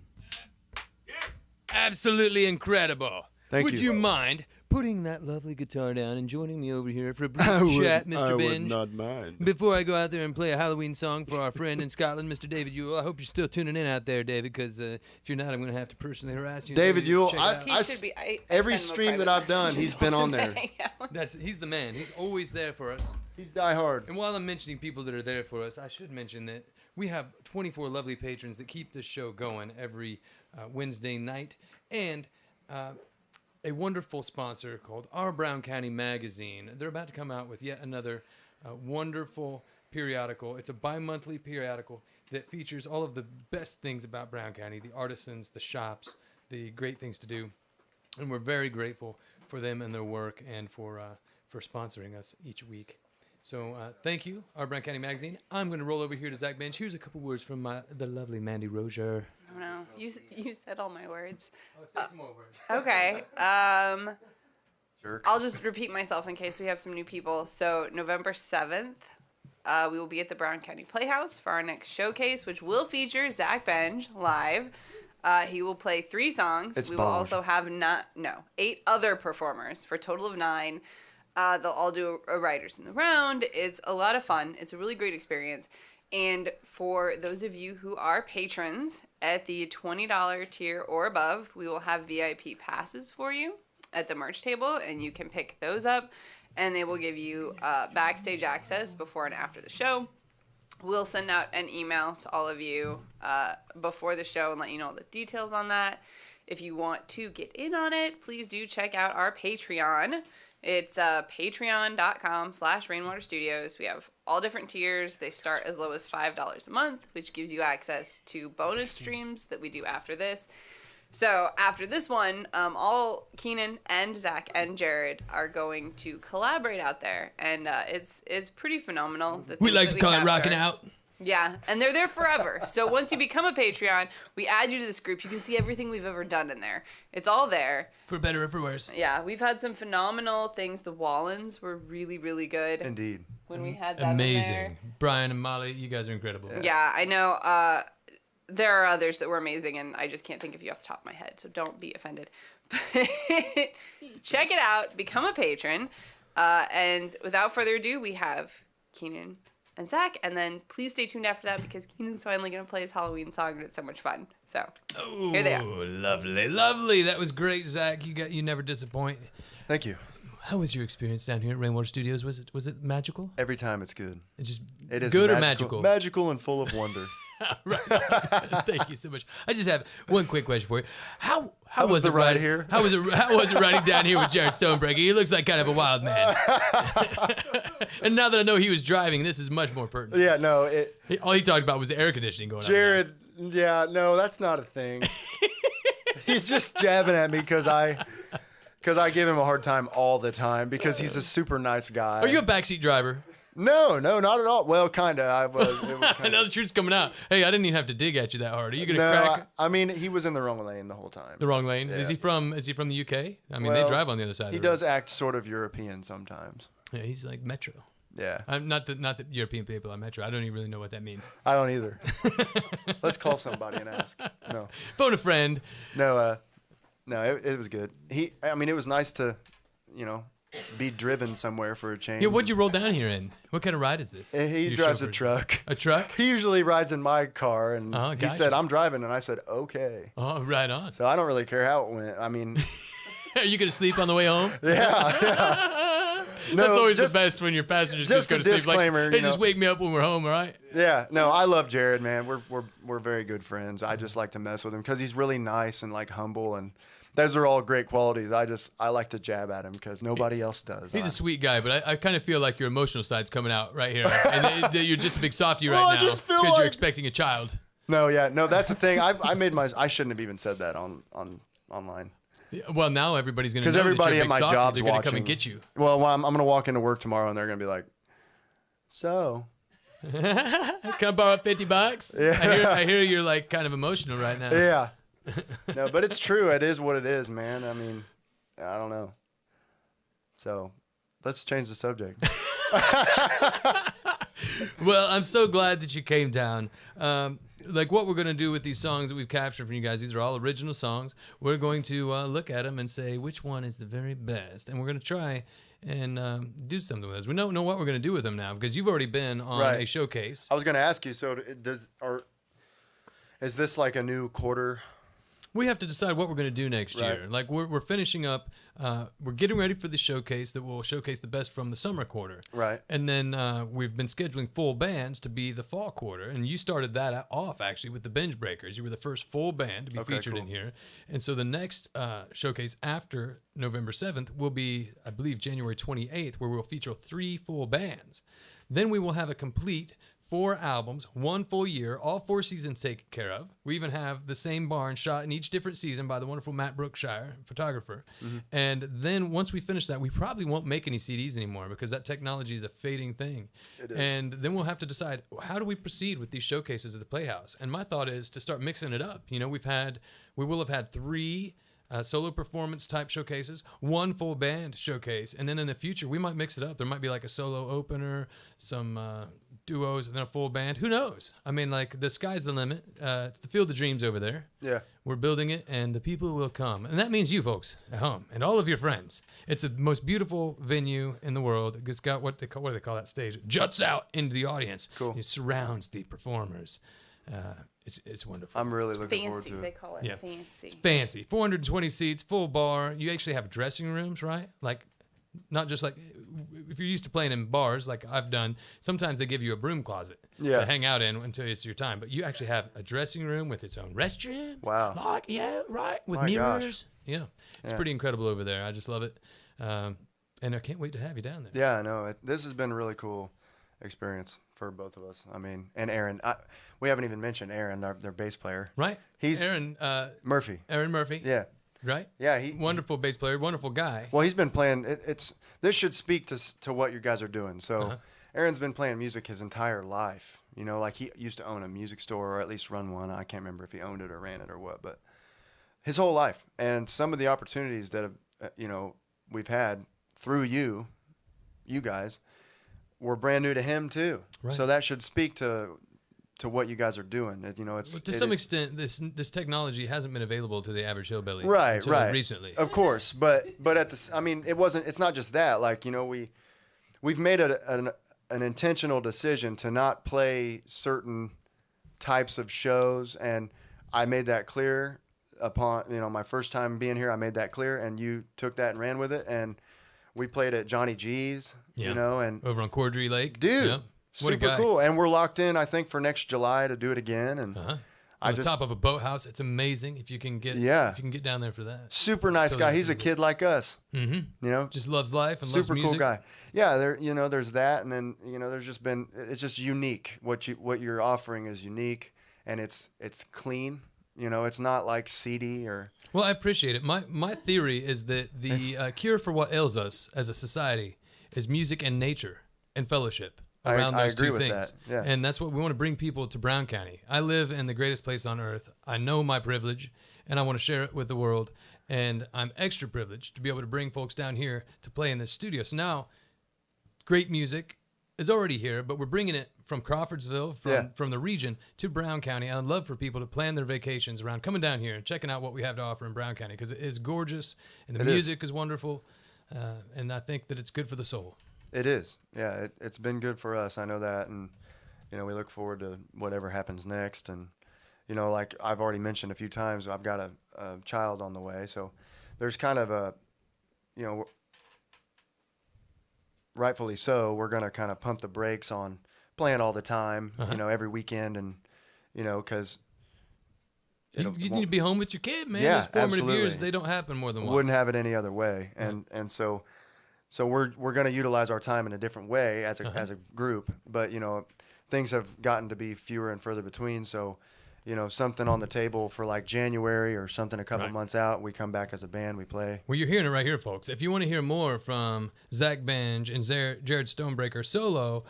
[SPEAKER 1] Absolutely incredible.
[SPEAKER 4] Thank
[SPEAKER 1] Would
[SPEAKER 4] you.
[SPEAKER 1] you mind putting that lovely guitar down and joining me over here for a brief chat, Mr. Binge?
[SPEAKER 4] not mind.
[SPEAKER 1] Before I go out there and play a Halloween song for our friend in Scotland, Mr. David Ewell. I hope you're still tuning in out there, David, because if you're not, I'm going to have to personally harass you.
[SPEAKER 4] David
[SPEAKER 1] So you
[SPEAKER 4] Ewell,
[SPEAKER 1] check it out.
[SPEAKER 3] He should be. I
[SPEAKER 4] every
[SPEAKER 3] send him a
[SPEAKER 4] stream
[SPEAKER 3] private
[SPEAKER 4] that I've done,
[SPEAKER 3] message
[SPEAKER 4] he's been on there.
[SPEAKER 3] Yeah.
[SPEAKER 1] He's the man. He's always there for us.
[SPEAKER 4] He's die hard.
[SPEAKER 1] And while I'm mentioning people that are there for us, I should mention that we have 24 lovely patrons that keep this show going every Wednesday night, and a wonderful sponsor called Our Brown County Magazine. They're about to come out with yet another wonderful periodical. It's a bi-monthly periodical that features all of the best things about Brown County, the artisans, the shops, the great things to do. And we're very grateful for them and their work and for sponsoring us each week. So thank you, Our Brown County Magazine. I'm going to roll over here to Zach Binge. Here's a couple words from the lovely Mandi Rogier.
[SPEAKER 3] Oh no, you said all my words.
[SPEAKER 1] Oh, say some more words.
[SPEAKER 3] Okay.
[SPEAKER 4] Jerk.
[SPEAKER 3] I'll just repeat myself in case we have some new people. So November 7th, we will be at the Brown County Playhouse for our next showcase, which will feature Zach Benge live. He will play 3 songs.
[SPEAKER 4] It's
[SPEAKER 3] we will
[SPEAKER 4] Benge.
[SPEAKER 3] also have 8 other performers for a total of 9. They'll all do a Writers in the Round. It's a lot of fun. It's a really great experience. And for those of you who are patrons at the $20 tier or above, we will have VIP passes for you at the merch table, and you can pick those up, and they will give you backstage access before and after the show. We'll send out an email to all of you before the show and let you know all the details on that. If you want to get in on it, please do check out our Patreon. It's patreon.com/Rainwater Studios. We have all different tiers. They start as low as $5 a month, which gives you access to bonus streams that we do after this. So after this one, all Kenan and Zach and Jared are going to collaborate out there, and it's pretty phenomenal.
[SPEAKER 1] We like to call it rocking out.
[SPEAKER 3] Yeah, and they're there forever. So once you become a Patreon, we add you to this group. You can see everything we've ever done in there. It's all there.
[SPEAKER 1] For better or for worse.
[SPEAKER 3] Yeah, we've had some phenomenal things. The Wallens were really, really good.
[SPEAKER 4] Indeed.
[SPEAKER 3] When we had them in there.
[SPEAKER 1] Amazing. Brian and Molly, you guys are incredible.
[SPEAKER 3] Yeah, I know. There are others that were amazing, and I just can't think of you off the top of my head, so don't be offended. Check it out. Become a patron. And without further ado, we have Kenan and Zach, and then please stay tuned after that because Kenan's finally going to play his Halloween song, and it's so much fun. So, here they are.
[SPEAKER 1] Oh, lovely, lovely. That was great, Zach. You never disappoint.
[SPEAKER 4] Thank you.
[SPEAKER 1] How was your experience down here at Rainwater Studios? Was it magical?
[SPEAKER 4] Every time it's good.
[SPEAKER 1] It
[SPEAKER 4] It is
[SPEAKER 1] good or magical?
[SPEAKER 4] Magical and full of wonder.
[SPEAKER 1] Right. Thank you so much. I just have one quick question for you. How
[SPEAKER 4] was the
[SPEAKER 1] it
[SPEAKER 4] ride here?
[SPEAKER 1] How was it riding down here with Jared Stonebraker? He looks like kind of a wild man. And now that I know he was driving, this is much more pertinent.
[SPEAKER 4] Yeah, no,
[SPEAKER 1] All he talked about was the air conditioning going on.
[SPEAKER 4] Jared, yeah, no, that's not a thing. He's just jabbing at me because I give him a hard time all the time because he's a super nice guy.
[SPEAKER 1] Are you a backseat driver?
[SPEAKER 4] No, not at all. Well, kind of. I was. It was
[SPEAKER 1] I
[SPEAKER 4] kinda,
[SPEAKER 1] know the truth's coming out. Hey, I didn't even have to dig at you that hard. Are you gonna
[SPEAKER 4] no,
[SPEAKER 1] crack
[SPEAKER 4] I mean, he was in the wrong lane the whole time.
[SPEAKER 1] the wrong lane?
[SPEAKER 4] Yeah.
[SPEAKER 1] Is he from the UK? I mean, they
[SPEAKER 4] Well,
[SPEAKER 1] drive on the other side.
[SPEAKER 4] He
[SPEAKER 1] of the road.
[SPEAKER 4] does act sort of European sometimes.
[SPEAKER 1] Yeah, he's like Metro.
[SPEAKER 4] Yeah,
[SPEAKER 1] I'm not the European people on Metro. I don't even really know what that means.
[SPEAKER 4] I don't either. Let's call somebody and ask. No,
[SPEAKER 1] Phone a friend.
[SPEAKER 4] no, it was good. It was nice to,
[SPEAKER 5] be driven somewhere for a change.
[SPEAKER 1] Yeah, what'd you roll down here in? What kind of ride is this?
[SPEAKER 5] He
[SPEAKER 1] Your
[SPEAKER 5] drives a
[SPEAKER 1] chauffeur?
[SPEAKER 5] truck.
[SPEAKER 1] A truck?
[SPEAKER 5] He usually rides in my car, and
[SPEAKER 1] Oh,
[SPEAKER 5] he
[SPEAKER 1] gotcha.
[SPEAKER 5] said, "I'm driving," and I said, "Okay."
[SPEAKER 1] Oh, right on.
[SPEAKER 5] So I don't really care how it went. I mean,
[SPEAKER 1] Are you going to sleep on the way home?
[SPEAKER 5] yeah.
[SPEAKER 1] That's always
[SPEAKER 5] just-
[SPEAKER 1] the best when your passengers
[SPEAKER 5] just
[SPEAKER 1] just go
[SPEAKER 5] a
[SPEAKER 1] to sleep.
[SPEAKER 5] disclaimer,
[SPEAKER 1] Like, hey,
[SPEAKER 5] you
[SPEAKER 1] just
[SPEAKER 5] know.
[SPEAKER 1] wake me up when we're home, all right?
[SPEAKER 5] Yeah, no, I love Jared, man. We're very good friends. I just like to mess with him because he's really nice and like humble, and those are all great qualities. I like to jab at him because nobody else does.
[SPEAKER 1] He's a sweet guy, but I kind of feel like your emotional side's coming out right here. And that you're just a big softy right
[SPEAKER 5] Well, I
[SPEAKER 1] now
[SPEAKER 5] just feel
[SPEAKER 1] because you're
[SPEAKER 5] like-
[SPEAKER 1] expecting a child.
[SPEAKER 5] No, that's the thing. I shouldn't have even said that on online.
[SPEAKER 1] Yeah, well, now everybody's going to know
[SPEAKER 5] Because
[SPEAKER 1] that
[SPEAKER 5] everybody
[SPEAKER 1] you're a
[SPEAKER 5] at
[SPEAKER 1] big
[SPEAKER 5] my
[SPEAKER 1] softy.
[SPEAKER 5] job's
[SPEAKER 1] They're going to
[SPEAKER 5] watching.
[SPEAKER 1] come and get you.
[SPEAKER 5] Well, I'm going to walk into work tomorrow, and they're going to be like, "So,
[SPEAKER 1] Can I borrow $50?
[SPEAKER 5] Yeah.
[SPEAKER 1] I hear you're like kind of emotional right now.
[SPEAKER 5] yeah." No, but it's true. It is what it is, man. I mean, I don't know. So, let's change the subject.
[SPEAKER 1] Well, I'm so glad that you came down. Like what we're going to do with these songs that we've captured from you guys, these are all original songs. We're going to look at them and say which one is the very best. And we're going to try and do something with those. We don't know what we're going to do with them now because you've already been on
[SPEAKER 5] Right.
[SPEAKER 1] a showcase.
[SPEAKER 5] I was going to ask you. So, is this like a new quarter?
[SPEAKER 1] We have to decide what we're going to do next
[SPEAKER 5] Right.
[SPEAKER 1] year. Like we're finishing up, we're getting ready for the showcase that will showcase the best from the summer quarter.
[SPEAKER 5] Right.
[SPEAKER 1] And then we've been scheduling full bands to be the fall quarter. And you started that off actually with the Binge Breakers. You were the first full band to be
[SPEAKER 5] Okay,
[SPEAKER 1] featured
[SPEAKER 5] cool.
[SPEAKER 1] in here. And so the next showcase after November 7th will be, I believe, January 28th, where we'll feature 3 full bands. Then we will have a complete 4 albums, 1 full year, all 4 seasons taken care of. We even have the same barn shot in each different season by the wonderful Matt Brookshire, photographer.
[SPEAKER 5] Mm-hmm.
[SPEAKER 1] And then once we finish that, we probably won't make any CDs anymore because that technology is a fading thing.
[SPEAKER 5] It is.
[SPEAKER 1] And then we'll have to decide, how do we proceed with these showcases at the Playhouse? And my thought is to start mixing it up. You know, we will have had 3 solo performance type showcases, 1 full band showcase, and then in the future we might mix it up. There might be like a solo opener, some duos, and then a full band. Who knows? I mean, like the sky's the limit. It's the field of dreams over there.
[SPEAKER 5] Yeah.
[SPEAKER 1] We're building it, and the people will come, and that means you folks at home and all of your friends. It's the most beautiful venue in the world. It's got what do they call that stage? It juts out into the audience.
[SPEAKER 5] Cool.
[SPEAKER 1] It surrounds the performers. It's wonderful.
[SPEAKER 5] I'm really looking forward
[SPEAKER 3] Fancy,
[SPEAKER 5] to
[SPEAKER 3] they
[SPEAKER 5] it.
[SPEAKER 3] call it.
[SPEAKER 1] Yeah.
[SPEAKER 3] Fancy.
[SPEAKER 1] It's fancy. 420 seats, full bar. You actually have dressing rooms, right? Like, not just like if you're used to playing in bars, like I've done. Sometimes they give you a broom closet
[SPEAKER 5] Yeah.
[SPEAKER 1] to hang out in until it's your time. But you actually have a dressing room with its own restroom.
[SPEAKER 5] Wow.
[SPEAKER 1] Like, yeah, right. With
[SPEAKER 5] My gosh.
[SPEAKER 1] mirrors. Yeah. It's
[SPEAKER 5] Yeah.
[SPEAKER 1] pretty incredible over there. I just love it. And I can't wait to have you down there.
[SPEAKER 5] Yeah, no, this has been a really cool experience for both of us. I mean, and Aaron. We haven't even mentioned Aaron, their bass player.
[SPEAKER 1] Right?
[SPEAKER 5] He's
[SPEAKER 1] Aaron
[SPEAKER 5] Murphy.
[SPEAKER 1] Murphy.
[SPEAKER 5] Yeah.
[SPEAKER 1] Right?
[SPEAKER 5] Yeah, he
[SPEAKER 1] Wonderful bass player, wonderful guy.
[SPEAKER 5] Well, he's been playing. This should speak to what you guys are doing. So,
[SPEAKER 1] Uh-huh.
[SPEAKER 5] Aaron's been playing music his entire life. You know, like he used to own a music store or at least run one. I can't remember if he owned it or ran it or what, but his whole life. And some of the opportunities that have, we've had through you guys, were brand new to him too.
[SPEAKER 1] Right.
[SPEAKER 5] So that should speak to what you guys are doing.
[SPEAKER 1] To some extent, this technology hasn't been available to the average hillbilly
[SPEAKER 5] right
[SPEAKER 1] until recently.
[SPEAKER 5] Of course, but at the I mean, it's not just that. Like, we've made an intentional decision to not play certain types of shows, and I made that clear upon my first time being here. I made that clear, and you took that and ran with it, and we played at Johnny G's,
[SPEAKER 1] Yeah.
[SPEAKER 5] and
[SPEAKER 1] Over on Cordry Lake.
[SPEAKER 5] dude,
[SPEAKER 1] Yeah. What a
[SPEAKER 5] super
[SPEAKER 1] guy.
[SPEAKER 5] cool. And we're locked in, I think, for next July to do it again, and
[SPEAKER 1] Uh-huh.
[SPEAKER 5] I
[SPEAKER 1] On the
[SPEAKER 5] just
[SPEAKER 1] top of a boathouse. It's amazing if you can get
[SPEAKER 5] Yeah.
[SPEAKER 1] if you can get down there for that.
[SPEAKER 5] super nice
[SPEAKER 1] So
[SPEAKER 5] guy.
[SPEAKER 1] that-
[SPEAKER 5] He's a kid like us,
[SPEAKER 1] Mm-hmm. Just loves life and loves
[SPEAKER 5] super
[SPEAKER 1] music.
[SPEAKER 5] cool guy. Yeah, there's that, and then there's just been, it's just unique. What you're offering is unique, and it's clean. It's not like seedy or
[SPEAKER 1] Well, I appreciate it. My theory is that the cure for what ails us as a society is music and nature and fellowship around
[SPEAKER 5] I
[SPEAKER 1] those
[SPEAKER 5] agree
[SPEAKER 1] two
[SPEAKER 5] with
[SPEAKER 1] things.
[SPEAKER 5] that, yeah.
[SPEAKER 1] And that's what we want to bring people to Brown County. I live in the greatest place on earth. I know my privilege, and I want to share it with the world. And I'm extra privileged to be able to bring folks down here to play in this studio. So now, great music is already here, but we're bringing it from Crawfordsville, from the region to Brown County. I'd love for people to plan their vacations around coming down here and checking out what we have to offer in Brown County because it is gorgeous and the
[SPEAKER 5] It is.
[SPEAKER 1] music is wonderful. and I think that it's good for the soul.
[SPEAKER 5] It is. Yeah, it's been good for us. I know that, and we look forward to whatever happens next. And like I've already mentioned a few times, I've got a child on the way, so there's kind of a, rightfully so, we're gonna kind of pump the brakes on playing all the time, every weekend, and because
[SPEAKER 1] You need to be home with your kid, man.
[SPEAKER 5] Yeah,
[SPEAKER 1] Those formative
[SPEAKER 5] absolutely.
[SPEAKER 1] years, they don't happen more than once.
[SPEAKER 5] wouldn't have it any other way. And so we're going to utilize our time in a different way as a group. But things have gotten to be fewer and further between. So something on the table for like January or something a couple months out, we come back as a band, we play.
[SPEAKER 1] Well, you're hearing it right here, folks. If you want to hear more from Zach Benge and Jared Stonebraker solo,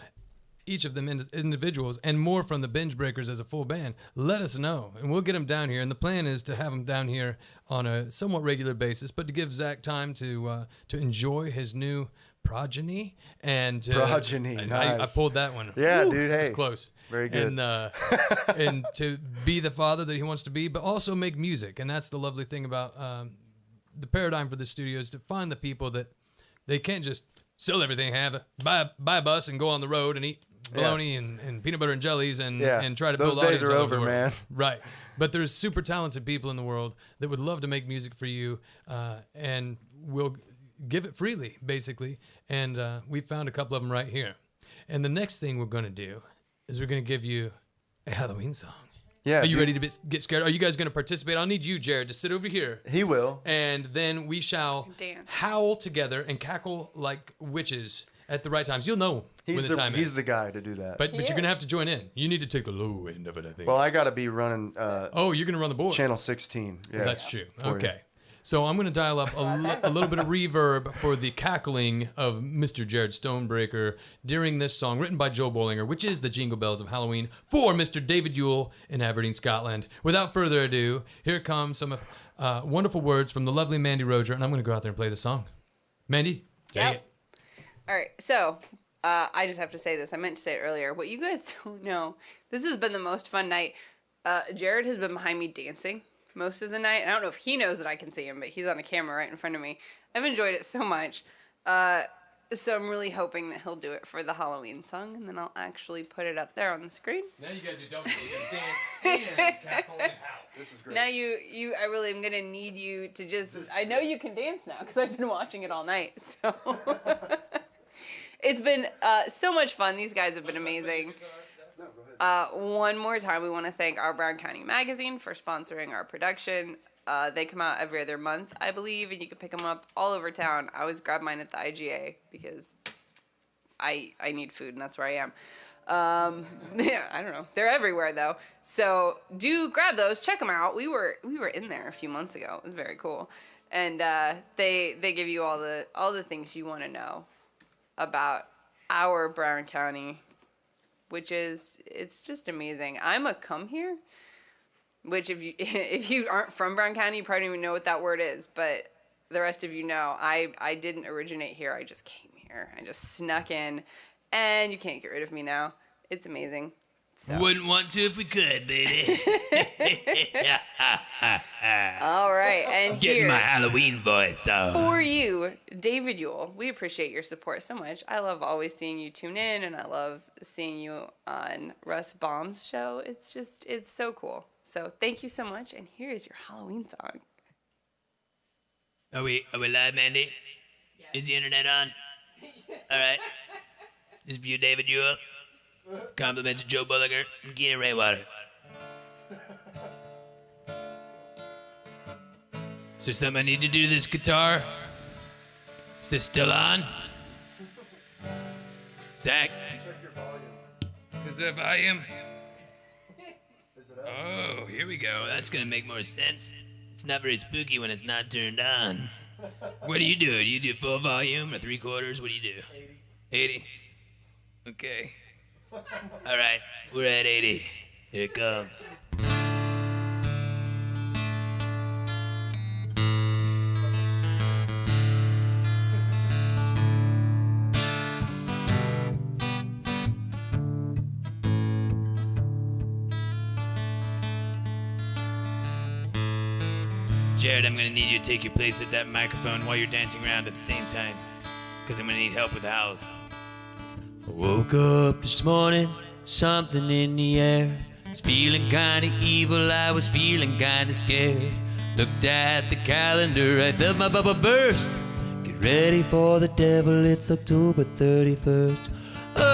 [SPEAKER 1] each of them individuals, and more from the Binge Breakers as a full band, let us know, and we'll get them down here. And the plan is to have them down here on a somewhat regular basis, but to give Zach time to enjoy his new progeny. And
[SPEAKER 5] Progeny,
[SPEAKER 1] and
[SPEAKER 5] nice.
[SPEAKER 1] I pulled that one.
[SPEAKER 5] Yeah,
[SPEAKER 1] Woo,
[SPEAKER 5] dude, hey.
[SPEAKER 1] it's close.
[SPEAKER 5] Very good.
[SPEAKER 1] And to be the father that he wants to be, but also make music. And that's the lovely thing about the paradigm for the studio is to find the people that they can't just sell everything, buy a bus and go on the road and eat bologna and peanut butter and jellies and try to
[SPEAKER 5] Those
[SPEAKER 1] build
[SPEAKER 5] days
[SPEAKER 1] audience
[SPEAKER 5] are
[SPEAKER 1] all over
[SPEAKER 5] over,
[SPEAKER 1] the world.
[SPEAKER 5] man.
[SPEAKER 1] Right. But there's super talented people in the world that would love to make music for you and will give it freely, basically. And we found a couple of them right here. And the next thing we're going to do is we're going to give you a Halloween song.
[SPEAKER 5] Yeah.
[SPEAKER 1] Are you
[SPEAKER 5] dude,
[SPEAKER 1] ready to get scared? Are you guys going to participate? I'll need you, Jared, to sit over here.
[SPEAKER 5] He will.
[SPEAKER 1] And then we shall
[SPEAKER 3] Dance.
[SPEAKER 1] howl together and cackle like witches at the right times. You'll know when the time
[SPEAKER 5] He's
[SPEAKER 1] is.
[SPEAKER 5] the guy to do that.
[SPEAKER 1] But you're going to have to join in. You need to take the low end of it, I think.
[SPEAKER 5] Well, I got to be running
[SPEAKER 1] oh, you're going to run the board.
[SPEAKER 5] channel 16. Yeah.
[SPEAKER 1] That's true.
[SPEAKER 5] For you.
[SPEAKER 1] Okay. So I'm going to dial up a little bit of reverb for the cackling of Mr. Jared Stonebraker during this song written by Joe Bollinger, which is the Jingle Bells of Halloween for Mr. David Yule in Aberdeen, Scotland. Without further ado, here come some wonderful words from the lovely Mandi Rogier, and I'm going to go out there and play the song. Mandy, take it.
[SPEAKER 3] All right, so I just have to say this. I meant to say it earlier. What you guys don't know, this has been the most fun night. Jared has been behind me dancing most of the night. I don't know if he knows that I can see him, but he's on a camera right in front of me. I've enjoyed it so much. So I'm really hoping that he'll do it for the Halloween song, and then I'll actually put it up there on the screen.
[SPEAKER 1] Now you got to do double. You got to dance and cackle and howl.
[SPEAKER 5] This is great.
[SPEAKER 3] Now I really am gonna need you to just. I know you can dance now because I've been watching it all night. So it's been so much fun. These guys have been amazing. One more time, we want to thank our Brown County Magazine for sponsoring our production. They come out every other month, I believe, and you can pick them up all over town. I always grab mine at the IGA because I need food, and that's where I am. Yeah, I don't know. They're everywhere though. So do grab those. Check them out. We were in there a few months ago. It was very cool, and they give you all the things you want to know about our Brown County, which is it's just amazing. I'm a come here, which if you aren't from Brown County, you probably don't even know what that word is. But the rest of you know. I didn't originate here. I just came here. I just snuck in. And you can't get rid of me now. It's amazing. So.
[SPEAKER 6] Wouldn't want to if we could, baby.
[SPEAKER 3] All right, and
[SPEAKER 6] Getting
[SPEAKER 3] here
[SPEAKER 6] my Halloween voice on.
[SPEAKER 3] for you, David Yule. We appreciate your support so much. I love always seeing you tune in, and I love seeing you on Russ Baum's show. It's so cool. So thank you so much, and here is your Halloween song.
[SPEAKER 6] Are we live, Mandy? Is the internet on? All right. This is for you, David Yule. Compliments of Joe Bollinger and Kenan Rainwater. Is there something I need to do to this guitar? Is this still on? Zach? Is there volume? Oh, here we go. That's gonna make more sense. It's not very spooky when it's not turned on. What do? Do you do full volume or 3/4? What do you do? 80? Okay. All right, we're at 80. Here it comes. Jared, I'm gonna need you to take your place at that microphone while you're dancing around at the same time, because I'm gonna need help with the house.
[SPEAKER 1] I woke up this morning, something in the air. I was feeling kinda evil, I was feeling kinda scared. Looked at the calendar, I felt my bubble burst. Get ready for the devil, it's October 31st. Oh,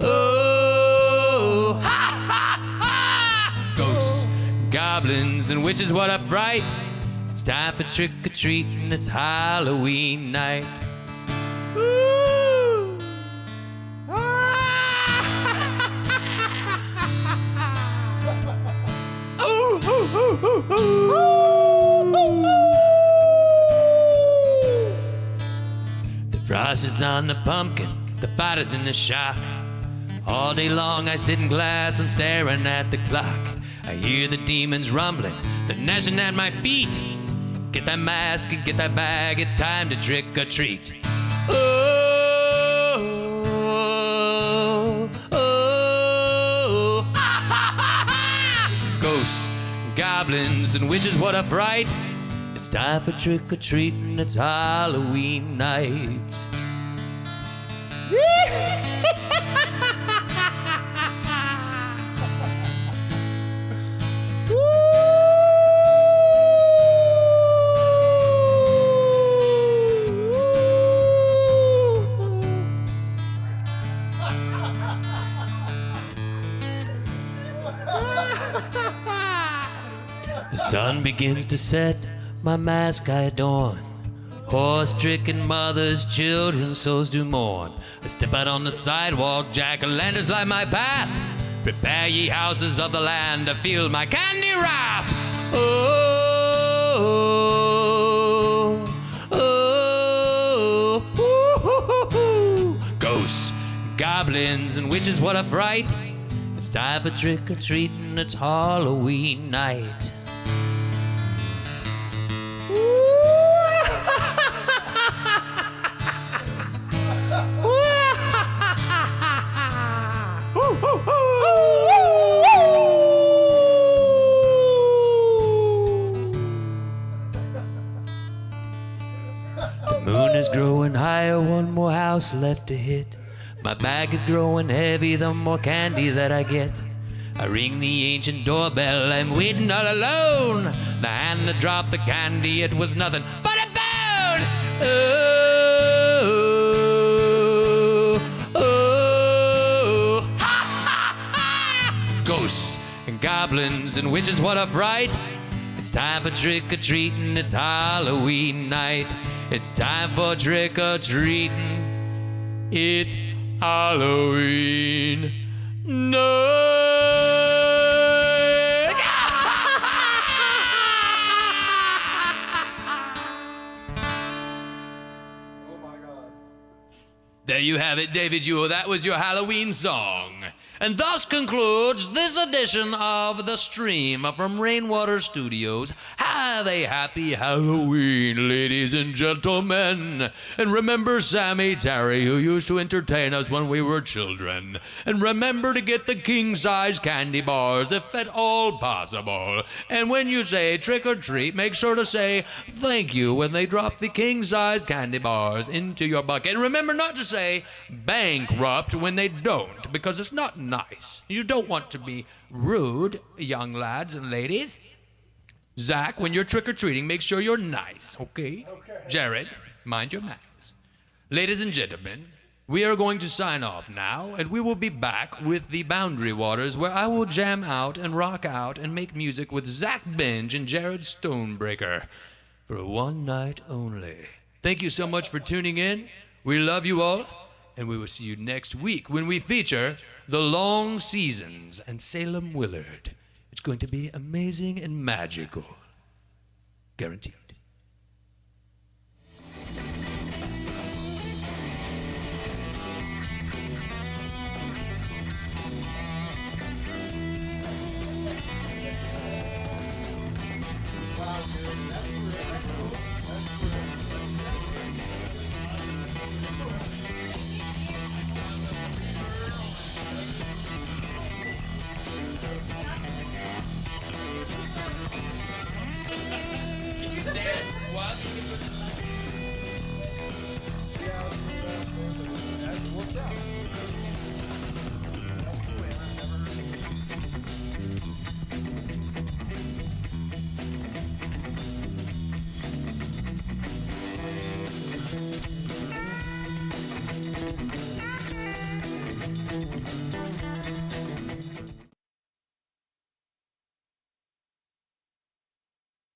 [SPEAKER 1] oh, ha, ha, ha! Ghosts, goblins, and witches, what a fright. It's time for trick-or-treating, it's Halloween night. Woo! Ooh, ooh, ooh, ooh, ooh. The frost is on the pumpkin, the fighter's in the shock. All day long I sit in class, I'm staring at the clock. I hear the demons rumbling, they're gnashing at my feet. Get that mask and get that bag, it's time to trick or treat. Oh, oh, ha, ha, ha, ha. Ghosts, goblins, and witches, what a fright. It's time for trick or treating, it's Halloween night. The sun begins to set, my mask I adorn. Horse-stricken mothers, children, souls do mourn. I step out on the sidewalk, jack-o'-lanterns light my path. Prepare ye houses of the land to feel my candy wrath. Oh, oh, oh, ghosts, goblins, and witches, what a fright. It's time for trick-or-treating, it's Halloween night. The moon is growing higher, one more house left to hit. My bag is growing heavy, the more candy that I get. I ring the ancient doorbell, I'm waiting all alone. The hand that dropped the candy, it was nothing but a bone. Oh, oh, ha, ha, ha. Ghosts and goblins and witches, what a fright. It's time for trick-or-treating, it's Halloween night. It's time for trick-or-treating, it's Halloween night. There you have it, David Ewell. That was your Halloween song. And thus concludes this edition of The Stream from Rainwater Studios. Have a happy Halloween, ladies and gentlemen. And remember Sammy Terry, who used to entertain us when we were children. And remember to get the king-size candy bars if at all possible. And when you say trick or treat, make sure to say thank you when they drop the king-size candy bars into your bucket. And remember not to say bankrupt when they don't, because it's not nice. You don't want to be rude, young lads and ladies. Zach, when you're trick-or-treating, make sure you're nice, okay? Jared, mind your manners. Ladies and gentlemen, we are going to sign off now, and we will be back with the Boundary Waters, where I will jam out and rock out and make music with Zach Binge and Jared Stonebraker for one night only. Thank you so much for tuning in. We love you all, and we will see you next week when we feature The Long Seasons and Salem Willard. It's going to be amazing and magical. Guaranteed.